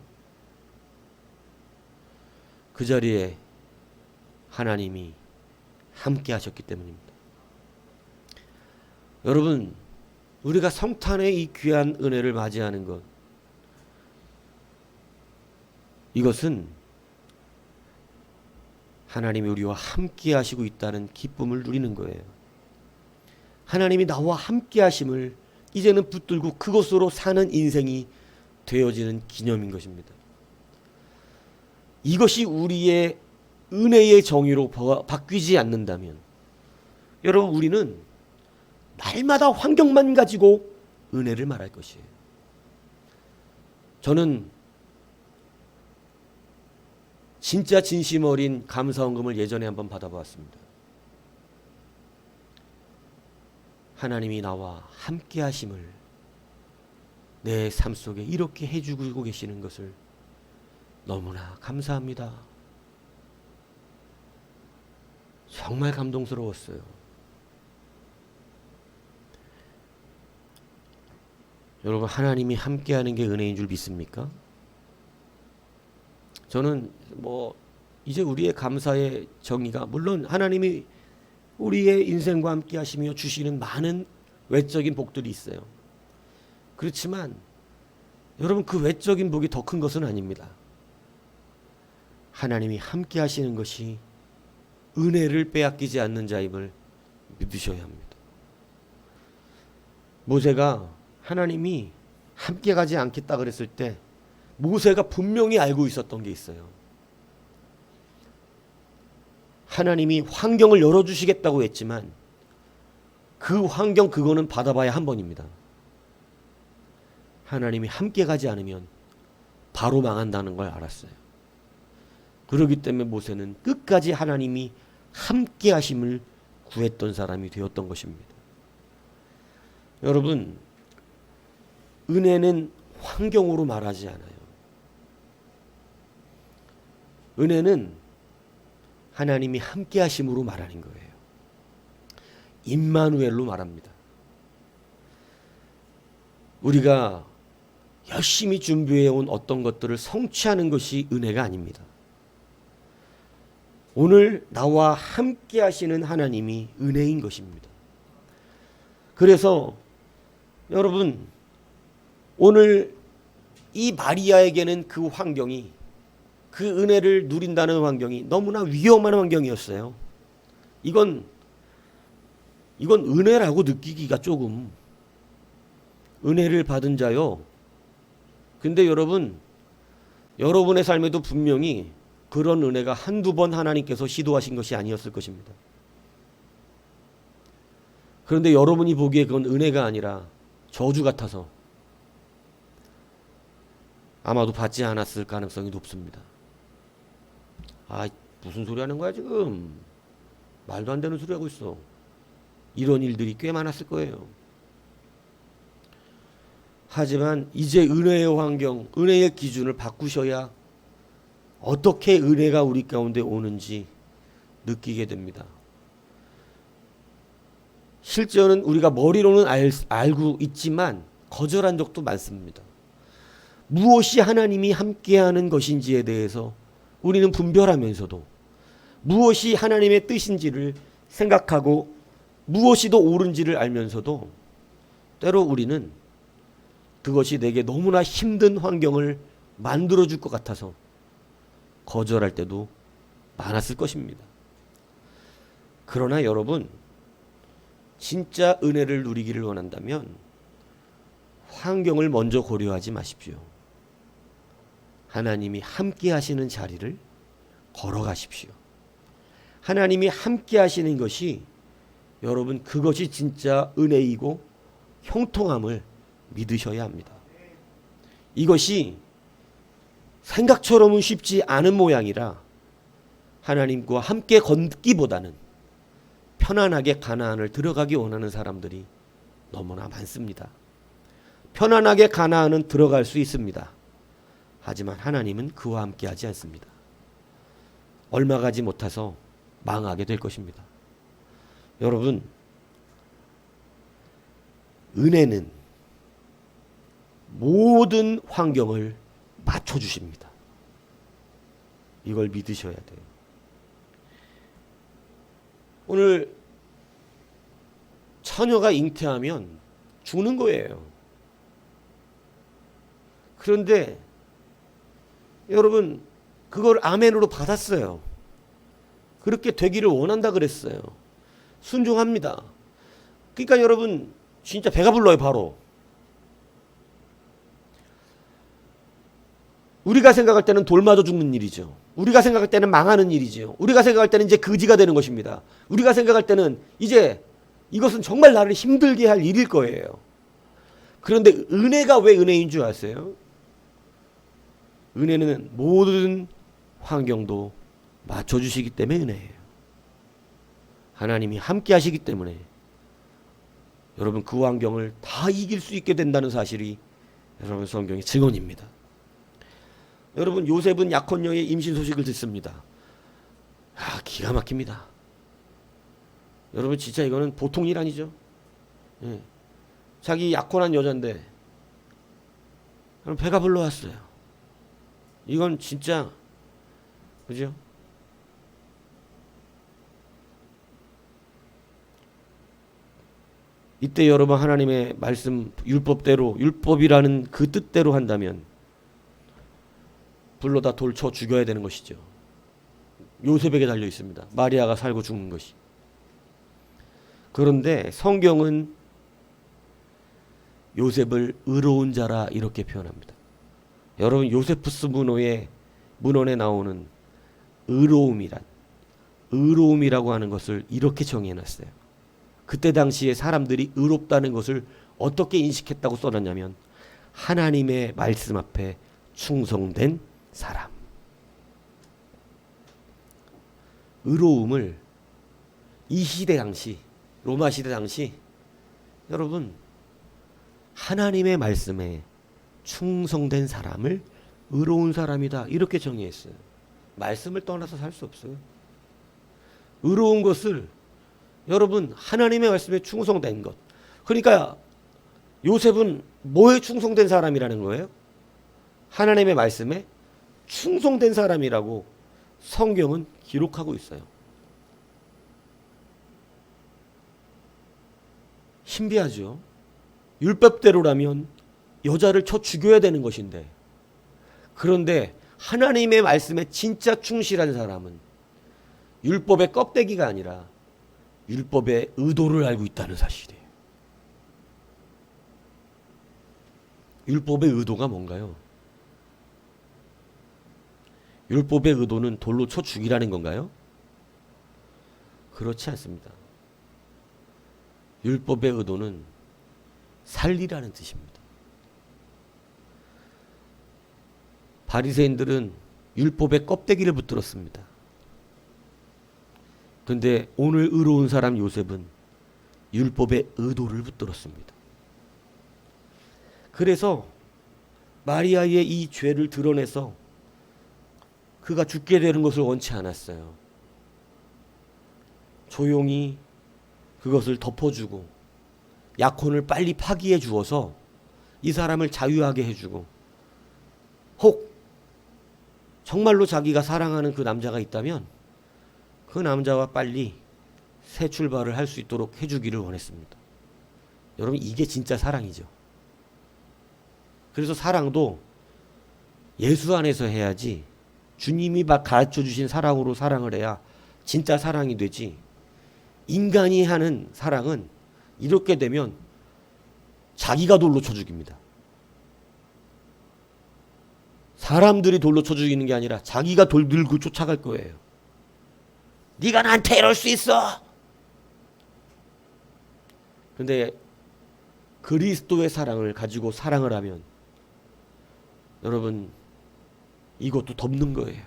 그 자리에 하나님이 함께 하셨기 때문입니다. 여러분 우리가 성탄의 이 귀한 은혜를 맞이하는 것 이것은 하나님이 우리와 함께 하시고 있다는 기쁨을 누리는 거예요. 하나님이 나와 함께 하심을 이제는 붙들고 그것으로 사는 인생이 되어지는 기념인 것입니다. 이것이 우리의 은혜의 정의로 바뀌지 않는다면 여러분 우리는 날마다 환경만 가지고 은혜를 말할 것이에요. 저는 진짜 진심 어린 감사헌금을 예전에 한번 받아보았습니다. 하나님이 나와 함께 하심을 내 삶 속에 이렇게 해주고 계시는 것을 너무나 감사합니다. 정말 감동스러웠어요. 여러분 하나님이 함께하는 게 은혜인 줄 믿습니까? 저는 이제 우리의 감사의 정의가 물론 하나님이 우리의 인생과 함께 하시며 주시는 많은 외적인 복들이 있어요. 그렇지만 여러분 그 외적인 복이 더 큰 것은 아닙니다. 하나님이 함께 하시는 것이 은혜를 빼앗기지 않는 자임을 믿으셔야 합니다. 모세가 하나님이 함께 가지 않겠다 그랬을 때 모세가 분명히 알고 있었던 게 있어요. 하나님이 환경을 열어주시겠다고 했지만 그 환경 그거는 받아봐야 한 번입니다. 하나님이 함께 가지 않으면 바로 망한다는 걸 알았어요. 그렇기 때문에 모세는 끝까지 하나님이 함께 하심을 구했던 사람이 되었던 것입니다. 여러분 은혜는 환경으로 말하지 않아요. 은혜는 하나님이 함께 하심으로 말하는 거예요. 임마누엘로 말합니다. 우리가 열심히 준비해온 어떤 것들을 성취하는 것이 은혜가 아닙니다. 오늘 나와 함께 하시는 하나님이 은혜인 것입니다. 그래서 여러분 오늘 이 마리아에게는 그 환경이 그 은혜를 누린다는 환경이 너무나 위험한 환경이었어요. 이건 은혜라고 느끼기가 조금 은혜를 받은 자요. 근데 여러분 여러분의 삶에도 분명히 그런 은혜가 한두 번 하나님께서 시도하신 것이 아니었을 것입니다. 그런데 여러분이 보기에 그건 은혜가 아니라 저주 같아서 아마도 받지 않았을 가능성이 높습니다. 무슨 소리 하는 거야 지금? 말도 안 되는 소리 하고 있어. 이런 일들이 꽤 많았을 거예요. 하지만 이제 은혜의 환경, 은혜의 기준을 바꾸셔야 어떻게 은혜가 우리 가운데 오는지 느끼게 됩니다. 실제로는 우리가 머리로는 알고 있지만 거절한 적도 많습니다. 무엇이 하나님이 함께하는 것인지에 대해서 우리는 분별하면서도 무엇이 하나님의 뜻인지를 생각하고 무엇이 더 옳은지를 알면서도 때로 우리는 그것이 내게 너무나 힘든 환경을 만들어줄 것 같아서 거절할 때도 많았을 것입니다. 그러나 여러분 진짜 은혜를 누리기를 원한다면 환경을 먼저 고려하지 마십시오. 하나님이 함께 하시는 자리를 걸어가십시오. 하나님이 함께 하시는 것이 여러분 그것이 진짜 은혜이고 형통함을 믿으셔야 합니다. 이것이 생각처럼은 쉽지 않은 모양이라 하나님과 함께 걷기보다는 편안하게 가나안을 들어가기 원하는 사람들이 너무나 많습니다. 편안하게 가나안은 들어갈 수 있습니다. 하지만 하나님은 그와 함께 하지 않습니다. 얼마 가지 못해서 망하게 될 것입니다. 여러분 은혜는 모든 환경을 맞춰주십니다. 이걸 믿으셔야 돼요. 오늘 처녀가 잉태하면 죽는 거예요. 그런데 여러분 그걸 아멘으로 받았어요. 그렇게 되기를 원한다 그랬어요. 순종합니다. 그러니까 여러분 진짜 배가 불러요. 바로 우리가 생각할 때는 돌 맞아 죽는 일이죠. 우리가 생각할 때는 망하는 일이죠. 우리가 생각할 때는 이제 거지가 되는 것입니다. 우리가 생각할 때는 이제 이것은 정말 나를 힘들게 할 일일 거예요. 그런데 은혜가 왜 은혜인 줄 아세요? 은혜는 모든 환경도 맞춰주시기 때문에 은혜예요. 하나님이 함께 하시기 때문에 여러분 그 환경을 다 이길 수 있게 된다는 사실이 여러분 성경의 증언입니다. 여러분 요셉은 약혼녀의 임신 소식을 듣습니다. 기가 막힙니다. 여러분 진짜 이거는 보통 일 아니죠. 예. 자기 약혼한 여잔데 배가 불러왔어요. 이건 진짜 그죠? 이때 여러분 하나님의 말씀 율법대로 율법이라는 그 뜻대로 한다면 불러다 돌 쳐 죽여야 되는 것이죠. 요셉에게 달려 있습니다. 마리아가 살고 죽는 것이. 그런데 성경은 요셉을 의로운 자라 이렇게 표현합니다. 여러분 요세푸스 문헌에 나오는 의로움이라고 하는 것을 이렇게 정의해놨어요. 그때 당시에 사람들이 의롭다는 것을 어떻게 인식했다고 써놨냐면 하나님의 말씀 앞에 충성된 사람. 의로움을 이 시대 당시 로마 시대 당시 여러분 하나님의 말씀에 충성된 사람을 의로운 사람이다 이렇게 정의했어요. 말씀을 떠나서 살 수 없어요. 의로운 것을 여러분 하나님의 말씀에 충성된 것. 그러니까 요셉은 뭐에 충성된 사람이라는 거예요? 하나님의 말씀에 충성된 사람이라고 성경은 기록하고 있어요. 신비하죠. 율법대로라면 여자를 쳐 죽여야 되는 것인데 그런데 하나님의 말씀에 진짜 충실한 사람은 율법의 껍데기가 아니라 율법의 의도를 알고 있다는 사실이에요. 율법의 의도가 뭔가요? 율법의 의도는 돌로 쳐 죽이라는 건가요? 그렇지 않습니다. 율법의 의도는 살리라는 뜻입니다. 바리새인들은 율법의 껍데기를 붙들었습니다. 그런데 오늘 의로운 사람 요셉은 율법의 의도를 붙들었습니다. 그래서 마리아의 이 죄를 드러내서 그가 죽게 되는 것을 원치 않았어요. 조용히 그것을 덮어주고 약혼을 빨리 파기해 주어서 이 사람을 자유하게 해주고 혹 정말로 자기가 사랑하는 그 남자가 있다면 그 남자와 빨리 새 출발을 할 수 있도록 해주기를 원했습니다. 여러분 이게 진짜 사랑이죠. 그래서 사랑도 예수 안에서 해야지 주님이 가르쳐 주신 사랑으로 사랑을 해야 진짜 사랑이 되지 인간이 하는 사랑은 이렇게 되면 자기가 돌로 쳐 죽입니다. 사람들이 돌로 쳐 죽이는 게 아니라 자기가 돌 들고 쫓아갈 거예요. 네가 나한테 이럴 수 있어. 그런데 그리스도의 사랑을 가지고 사랑을 하면 여러분 이것도 덮는 거예요.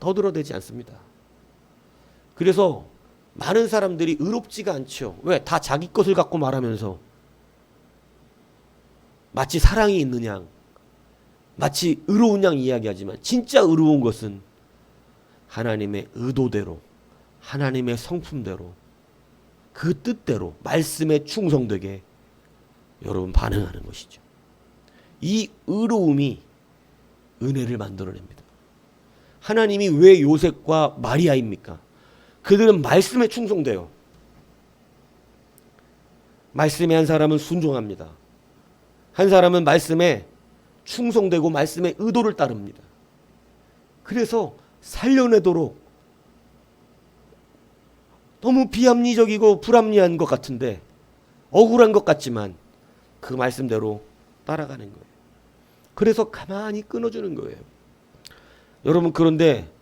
떠들어대지 않습니다. 그래서 많은 사람들이 의롭지가 않죠. 왜? 다 자기 것을 갖고 말하면서 마치 사랑이 있는 양, 마치 의로운 양 이야기하지만 진짜 의로운 것은 하나님의 의도대로, 하나님의 성품대로, 그 뜻대로 말씀에 충성되게 여러분 반응하는 것이죠. 이 의로움이 은혜를 만들어냅니다. 하나님이 왜 요셉과 마리아입니까? 그들은 말씀에 충성돼요. 말씀에 한 사람은 순종합니다. 한 사람은 말씀에 충성되고 말씀의 의도를 따릅니다. 그래서 살려내도록 너무 비합리적이고 불합리한 것 같은데, 억울한 것 같지만 그 말씀대로 따라가는 거예요. 그래서 가만히 끊어주는 거예요. 여러분, 그런데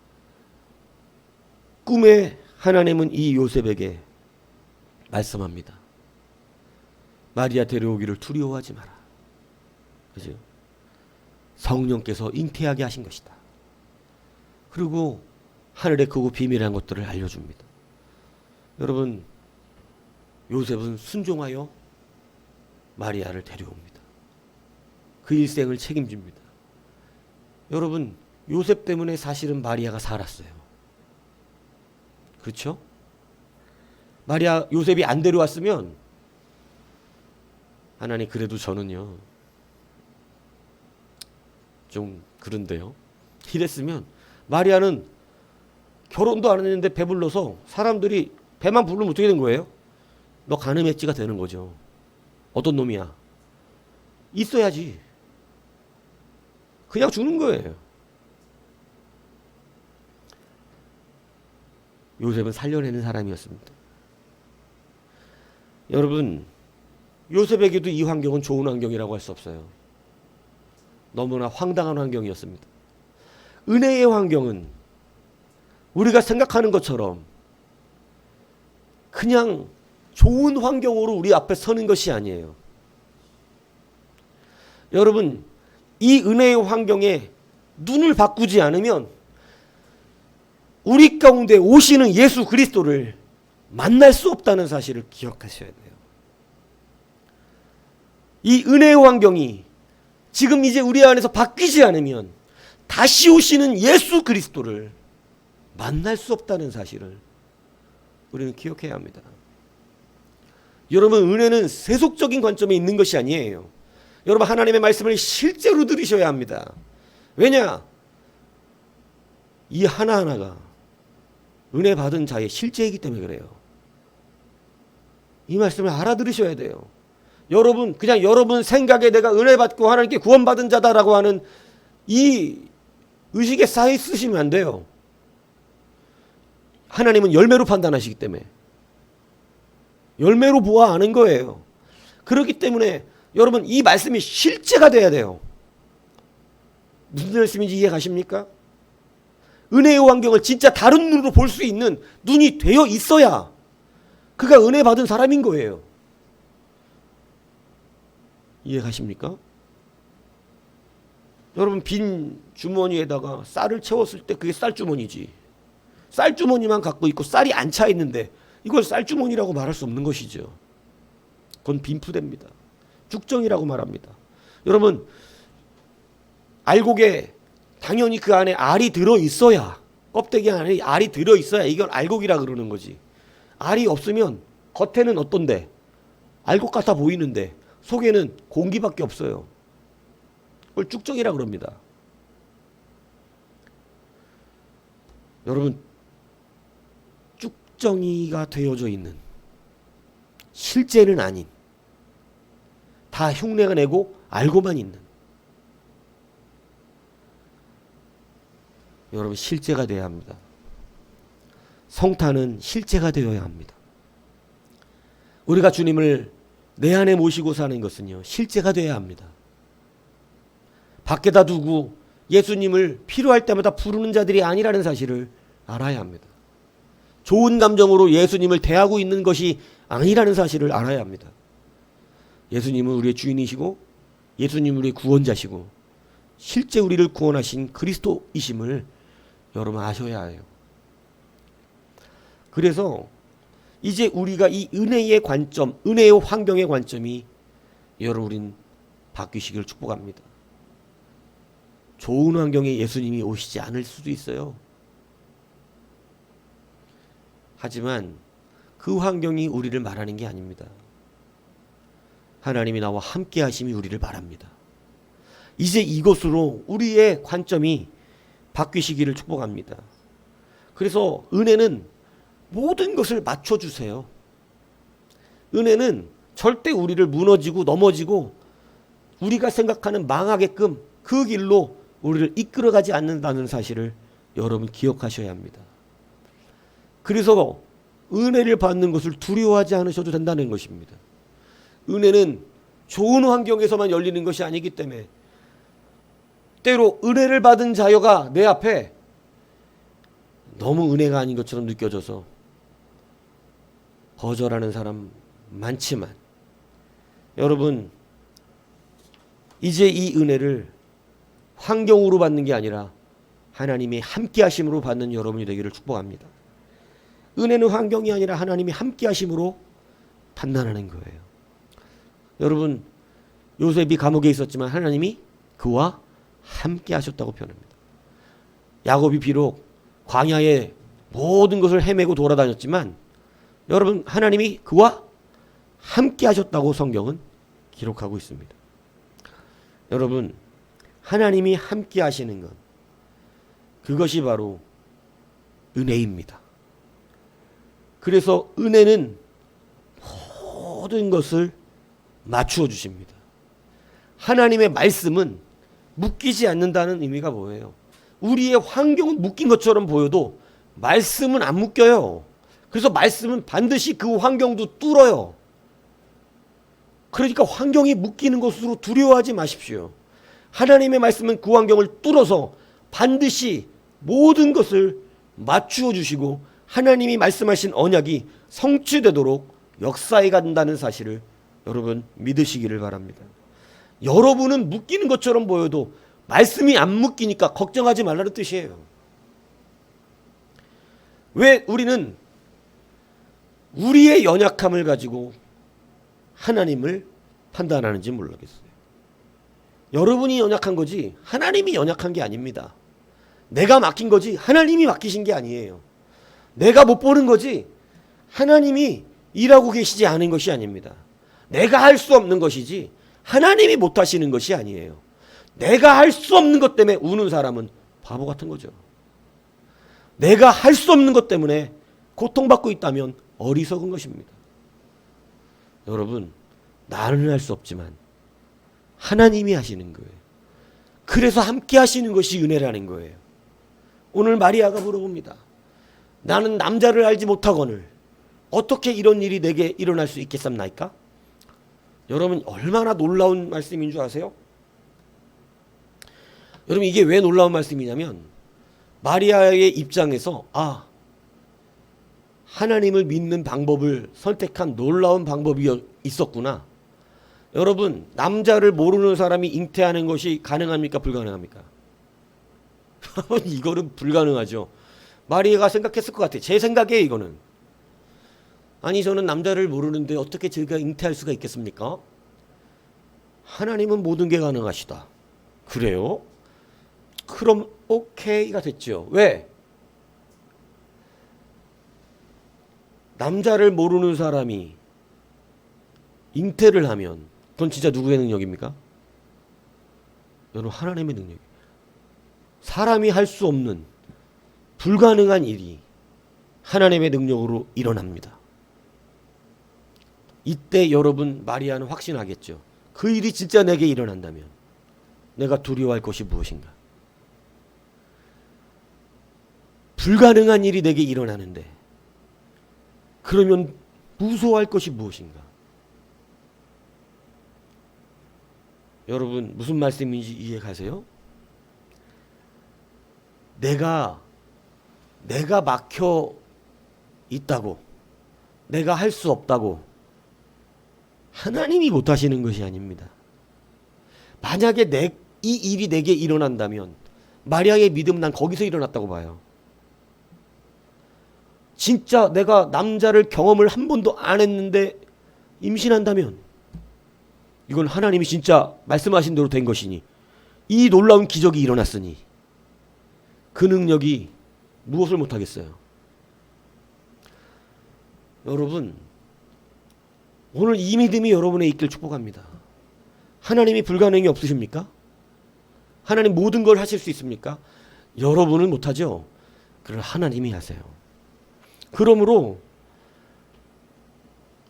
꿈에 하나님은 이 요셉에게 말씀합니다. 마리아 데려오기를 두려워하지 마라. 그죠? 성령께서 잉태하게 하신 것이다. 그리고 하늘의 크고 비밀한 것들을 알려줍니다. 여러분, 요셉은 순종하여 마리아를 데려옵니다. 그 일생을 책임집니다. 여러분, 요셉 때문에 사실은 마리아가 살았어요. 그렇죠? 요셉이 안 데려왔으면, 하나님, 그래도 저는요, 좀 그런데요. 이랬으면 마리아는 결혼도 안 했는데 배불러서 사람들이 배만 부르면 어떻게 된 거예요? 너 가늠했지가 되는 거죠. 어떤 놈이야? 있어야지. 그냥 주는 거예요. 요셉은 살려내는 사람이었습니다. 여러분, 요셉에게도 이 환경은 좋은 환경이라고 할 수 없어요. 너무나 황당한 환경이었습니다. 은혜의 환경은 우리가 생각하는 것처럼 그냥 좋은 환경으로 우리 앞에 서는 것이 아니에요. 여러분, 이 은혜의 환경에 눈을 바꾸지 않으면 우리 가운데 오시는 예수 그리스도를 만날 수 없다는 사실을 기억하셔야 돼요. 이 은혜의 환경이 지금 이제 우리 안에서 바뀌지 않으면 다시 오시는 예수 그리스도를 만날 수 없다는 사실을 우리는 기억해야 합니다. 여러분, 은혜는 세속적인 관점에 있는 것이 아니에요. 여러분, 하나님의 말씀을 실제로 들으셔야 합니다. 왜냐? 이 하나하나가 은혜 받은 자의 실제이기 때문에 그래요. 이 말씀을 알아들으셔야 돼요. 여러분, 그냥 여러분 생각에 내가 은혜 받고 하나님께 구원받은 자다라고 하는 이 의식에 쌓여 있으시면 안 돼요. 하나님은 열매로 판단하시기 때문에 열매로 보아 아는 거예요. 그렇기 때문에 여러분, 이 말씀이 실제가 돼야 돼요. 무슨 말씀인지 이해 가십니까? 은혜의 환경을 진짜 다른 눈으로 볼 수 있는 눈이 되어 있어야 그가 은혜 받은 사람인 거예요. 이해 가십니까? 여러분, 빈 주머니에다가 쌀을 채웠을 때 그게 쌀주머니지. 쌀주머니만 갖고 있고 쌀이 안 차 있는데 이걸 쌀주머니라고 말할 수 없는 것이죠. 그건 빈푸대입니다. 죽정이라고 말합니다. 여러분, 알곡에 당연히 그 안에 알이 들어있어야, 껍데기 안에 알이 들어있어야 이걸 알곡이라 그러는 거지. 알이 없으면 겉에는 어떤데? 알곡 같아 보이는데 속에는 공기밖에 없어요. 그걸 쭉정이라 그럽니다. 여러분, 쭉정이가 되어져 있는, 실제는 아닌, 다 흉내가 내고 알고만 있는, 여러분, 실제가 되어야 합니다. 성탄은 실제가 되어야 합니다. 우리가 주님을 내 안에 모시고 사는 것은요, 실제가 되어야 합니다. 밖에다 두고 예수님을 필요할 때마다 부르는 자들이 아니라는 사실을 알아야 합니다. 좋은 감정으로 예수님을 대하고 있는 것이 아니라는 사실을 알아야 합니다. 예수님은 우리의 주인이시고 예수님은 우리의 구원자시고 실제 우리를 구원하신 그리스도이심을 여러분 아셔야 해요. 그래서 이제 우리가 이 은혜의 관점, 은혜의 환경의 관점이 여러분 우린 바뀌시기를 축복합니다. 좋은 환경에 예수님이 오시지 않을 수도 있어요. 하지만 그 환경이 우리를 말하는 게 아닙니다. 하나님이 나와 함께 하심이 우리를 말합니다. 이제 이것으로 우리의 관점이 바뀌시기를 축복합니다. 그래서 은혜는 모든 것을 맞춰주세요. 은혜는 절대 우리를 무너지고 넘어지고 우리가 생각하는 망하게끔 그 길로 우리를 이끌어가지 않는다는 사실을 여러분 기억하셔야 합니다. 그래서 은혜를 받는 것을 두려워하지 않으셔도 된다는 것입니다. 은혜는 좋은 환경에서만 열리는 것이 아니기 때문에 때로 은혜를 받은 자여가 내 앞에 너무 은혜가 아닌 것처럼 느껴져서 거절하는 사람 많지만 여러분 이제 이 은혜를 환경으로 받는 게 아니라 하나님이 함께 하심으로 받는 여러분이 되기를 축복합니다. 은혜는 환경이 아니라 하나님이 함께 하심으로 판단하는 거예요. 여러분 요셉이 감옥에 있었지만 하나님이 그와 함께 하셨다고 표현합니다. 야곱이 비록 광야에 모든 것을 헤매고 돌아다녔지만 여러분 하나님이 그와 함께 하셨다고 성경은 기록하고 있습니다. 여러분 하나님이 함께 하시는 것 그것이 바로 은혜입니다. 그래서 은혜는 모든 것을 맞추어 주십니다. 하나님의 말씀은 묶이지 않는다는 의미가 뭐예요? 우리의 환경은 묶인 것처럼 보여도 말씀은 안 묶여요. 그래서 말씀은 반드시 그 환경도 뚫어요. 그러니까 환경이 묶이는 것으로 두려워하지 마십시오. 하나님의 말씀은 그 환경을 뚫어서 반드시 모든 것을 맞추어 주시고 하나님이 말씀하신 언약이 성취되도록 역사해 간다는 사실을 여러분 믿으시기를 바랍니다. 여러분은 묶이는 것처럼 보여도 말씀이 안 묶이니까 걱정하지 말라는 뜻이에요. 왜 우리는 우리의 연약함을 가지고 하나님을 판단하는지 모르겠어요. 여러분이 연약한 거지 하나님이 연약한 게 아닙니다. 내가 맡긴 거지 하나님이 맡기신 게 아니에요. 내가 못 보는 거지 하나님이 일하고 계시지 않은 것이 아닙니다. 내가 할 수 없는 것이지 하나님이 못 하시는 것이 아니에요. 내가 할 수 없는 것 때문에 우는 사람은 바보 같은 거죠. 내가 할 수 없는 것 때문에 고통받고 있다면 어리석은 것입니다. 여러분 나는 할 수 없지만 하나님이 하시는 거예요. 그래서 함께 하시는 것이 은혜라는 거예요. 오늘 마리아가 물어봅니다. 나는 남자를 알지 못하거늘 어떻게 이런 일이 내게 일어날 수 있겠습니까? 여러분 얼마나 놀라운 말씀인 줄 아세요? 여러분 이게 왜 놀라운 말씀이냐면 마리아의 입장에서 하나님을 믿는 방법을 선택한 놀라운 방법이 있었구나. 여러분 남자를 모르는 사람이 잉태하는 것이 가능합니까? 불가능합니까? 이거는 불가능하죠. 마리아가 생각했을 것 같아요. 제 생각에 이거는. 아니 저는 남자를 모르는데 어떻게 제가 잉태할 수가 있겠습니까? 하나님은 모든 게 가능하시다. 그래요? 그럼 오케이가 됐죠. 왜? 남자를 모르는 사람이 잉태를 하면 그건 진짜 누구의 능력입니까? 여러분 하나님의 능력. 사람이 할 수 없는 불가능한 일이 하나님의 능력으로 일어납니다. 이때 여러분 마리아는 확신하겠죠. 그 일이 진짜 내게 일어난다면 내가 두려워할 것이 무엇인가? 불가능한 일이 내게 일어나는데 그러면 무서워할 것이 무엇인가? 여러분 무슨 말씀인지 이해가세요? 내가 막혀 있다고 내가 할 수 없다고 하나님이 못하시는 것이 아닙니다. 만약에 이 일이 내게 일어난다면 마리아의 믿음은 난 거기서 일어났다고 봐요. 진짜 내가 남자를 경험을 한 번도 안 했는데 임신한다면 이건 하나님이 진짜 말씀하신 대로 된 것이니 이 놀라운 기적이 일어났으니 그 능력이 무엇을 못하겠어요? 여러분 오늘 이 믿음이 여러분의 있길 축복합니다. 하나님이 불가능이 없으십니까? 하나님 모든 걸 하실 수 있습니까? 여러분은 못하죠. 그러나 하나님이 하세요. 그러므로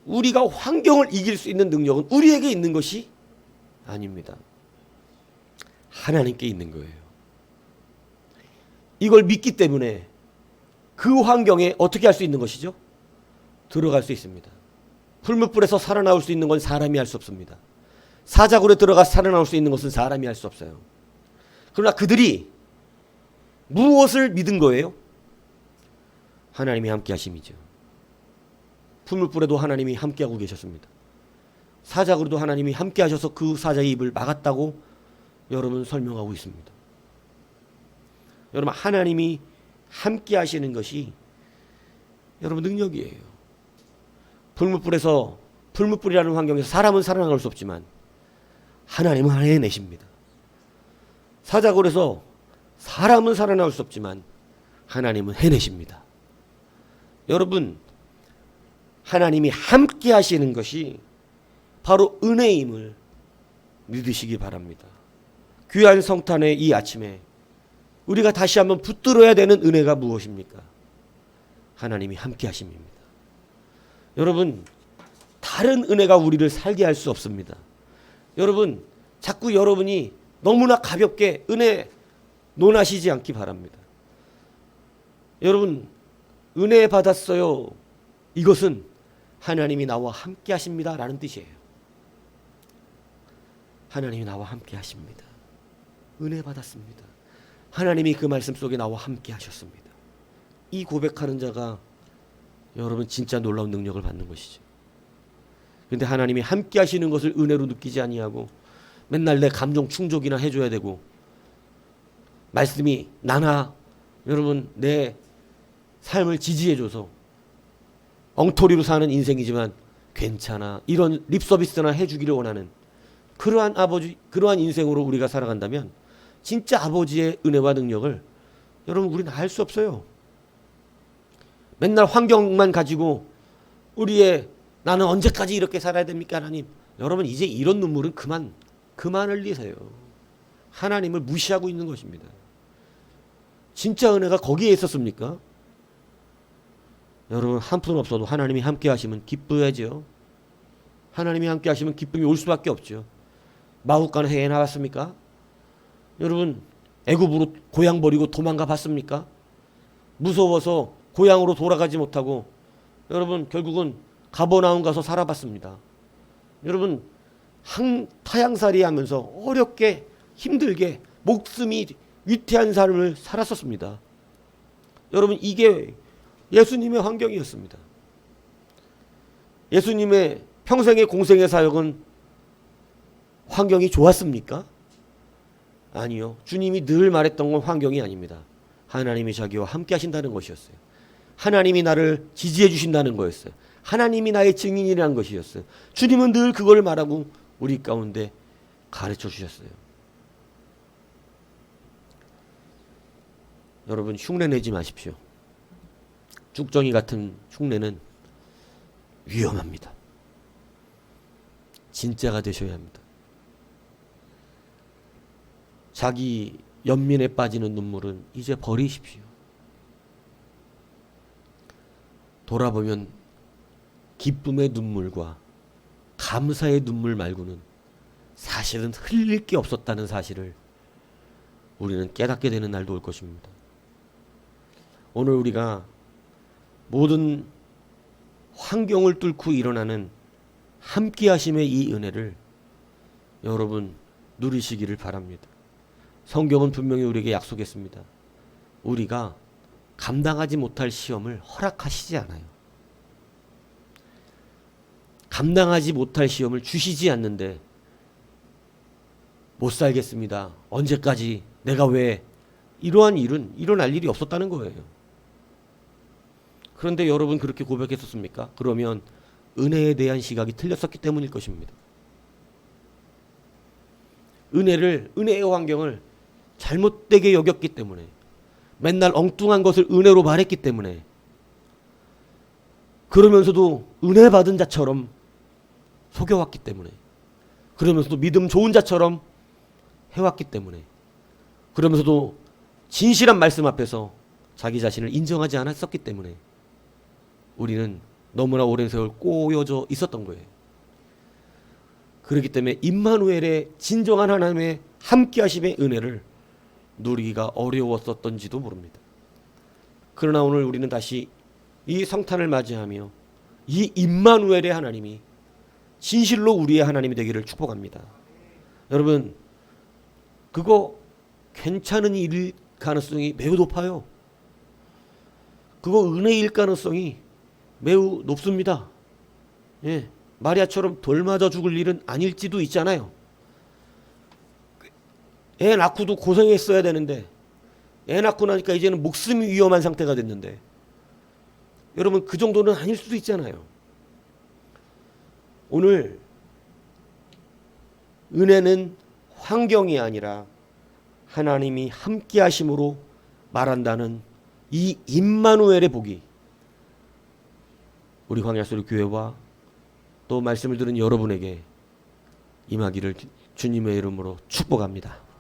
우리가 환경을 이길 수 있는 능력은 우리에게 있는 것이 아닙니다. 하나님께 있는 거예요. 이걸 믿기 때문에 그 환경에 어떻게 할 수 있는 것이죠? 들어갈 수 있습니다. 풀무불에서 살아나올 수 있는 건 사람이 할 수 없습니다. 사자굴에 들어가 살아나올 수 있는 것은 사람이 할 수 없어요. 그러나 그들이 무엇을 믿은 거예요? 하나님이 함께 하심이죠. 풀무불에도 하나님이 함께하고 계셨습니다. 사자굴에도 하나님이 함께 하셔서 그 사자의 입을 막았다고 여러분 설명하고 있습니다. 여러분 하나님이 함께 하시는 것이 여러분 능력이에요. 풀무불이라는 환경에서 사람은 살아나올 수 없지만 하나님은 해내십니다. 사자굴에서 사람은 살아나올 수 없지만 하나님은 해내십니다. 여러분 하나님이 함께 하시는 것이 바로 은혜임을 믿으시기 바랍니다. 귀한 성탄의 이 아침에 우리가 다시 한번 붙들어야 되는 은혜가 무엇입니까? 하나님이 함께 하심입니다. 여러분 다른 은혜가 우리를 살게 할 수 없습니다. 여러분 자꾸 여러분이 너무나 가볍게 은혜 논하시지 않기 바랍니다. 여러분 은혜 받았어요. 이것은 하나님이 나와 함께 하십니다 라는 뜻이에요. 하나님이 나와 함께 하십니다. 은혜 받았습니다. 하나님이 그 말씀 속에 나와 함께 하셨습니다. 이 고백하는 자가 여러분 진짜 놀라운 능력을 받는 것이죠. 그런데 하나님이 함께 하시는 것을 은혜로 느끼지 아니하고 맨날 내 감정 충족이나 해줘야 되고 말씀이 나나 여러분 내 삶을 지지해줘서 엉터리로 사는 인생이지만 괜찮아 이런 립서비스나 해주기를 원하는 그러한 인생으로 우리가 살아간다면 진짜 아버지의 은혜와 능력을 여러분 우리는 알 수 없어요. 맨날 환경만 가지고 우리의 나는 언제까지 이렇게 살아야 됩니까 하나님. 여러분 이제 이런 눈물은 그만 흘리세요. 하나님을 무시하고 있는 것입니다. 진짜 은혜가 거기에 있었습니까? 여러분 한 푼 없어도 하나님이 함께 하시면 기뻐야죠. 하나님이 함께 하시면 기쁨이 올 수밖에 없죠. 마हु간 해에 나왔습니까? 여러분 애굽으로 고향 버리고 도망가 봤습니까? 무서워서 고향으로 돌아가지 못하고 여러분 결국은 가버나움 가서 살아봤습니다. 여러분 타양살이 하면서 어렵게 힘들게 목숨이 위태한 삶을 살았었습니다. 여러분 이게 예수님의 환경이었습니다. 예수님의 평생의 공생의 사역은 환경이 좋았습니까? 아니요. 주님이 늘 말했던 건 환경이 아닙니다. 하나님이 자기와 함께 하신다는 것이었어요. 하나님이 나를 지지해 주신다는 거였어요. 하나님이 나의 증인이라는 것이었어요. 주님은 늘 그걸 말하고 우리 가운데 가르쳐 주셨어요. 여러분 흉내 내지 마십시오. 쭉정이 같은 흉내는 위험합니다. 진짜가 되셔야 합니다. 자기 연민에 빠지는 눈물은 이제 버리십시오. 돌아보면 기쁨의 눈물과 감사의 눈물 말고는 사실은 흘릴 게 없었다는 사실을 우리는 깨닫게 되는 날도 올 것입니다. 오늘 우리가 모든 환경을 뚫고 일어나는 함께하심의 이 은혜를 여러분 누리시기를 바랍니다. 성경은 분명히 우리에게 약속했습니다. 우리가 감당하지 못할 시험을 허락하시지 않아요. 감당하지 못할 시험을 주시지 않는데 못 살겠습니다. 언제까지 내가 왜 이러한 일은 일어날 일이 없었다는 거예요. 그런데 여러분 그렇게 고백했었습니까? 그러면 은혜에 대한 시각이 틀렸었기 때문일 것입니다. 은혜의 환경을 잘못되게 여겼기 때문에 맨날 엉뚱한 것을 은혜로 말했기 때문에 그러면서도 은혜 받은 자처럼 속여왔기 때문에 그러면서도 믿음 좋은 자처럼 해왔기 때문에 그러면서도 진실한 말씀 앞에서 자기 자신을 인정하지 않았었기 때문에 우리는 너무나 오랜 세월 꼬여져 있었던 거예요. 그렇기 때문에 임마누엘의 진정한 하나님의 함께하심의 은혜를 누리기가 어려웠었던지도 모릅니다. 그러나 오늘 우리는 다시 이 성탄을 맞이하며 이 임마누엘의 하나님이 진실로 우리의 하나님이 되기를 축복합니다. 여러분, 그거 괜찮은 일일 가능성이 매우 높아요. 그거 은혜일 가능성이 매우 높습니다. 예, 마리아처럼 돌 맞아 죽을 일은 아닐지도 있잖아요. 애 낳고도 고생했어야 되는데 애 낳고 나니까 이제는 목숨이 위험한 상태가 됐는데 여러분 그 정도는 아닐 수도 있잖아요. 오늘 은혜는 환경이 아니라 하나님이 함께 하심으로 말한다는 이 임마누엘의 복이 우리 광야소리 교회와 또 말씀을 들은 여러분에게 임하기를 주님의 이름으로 축복합니다.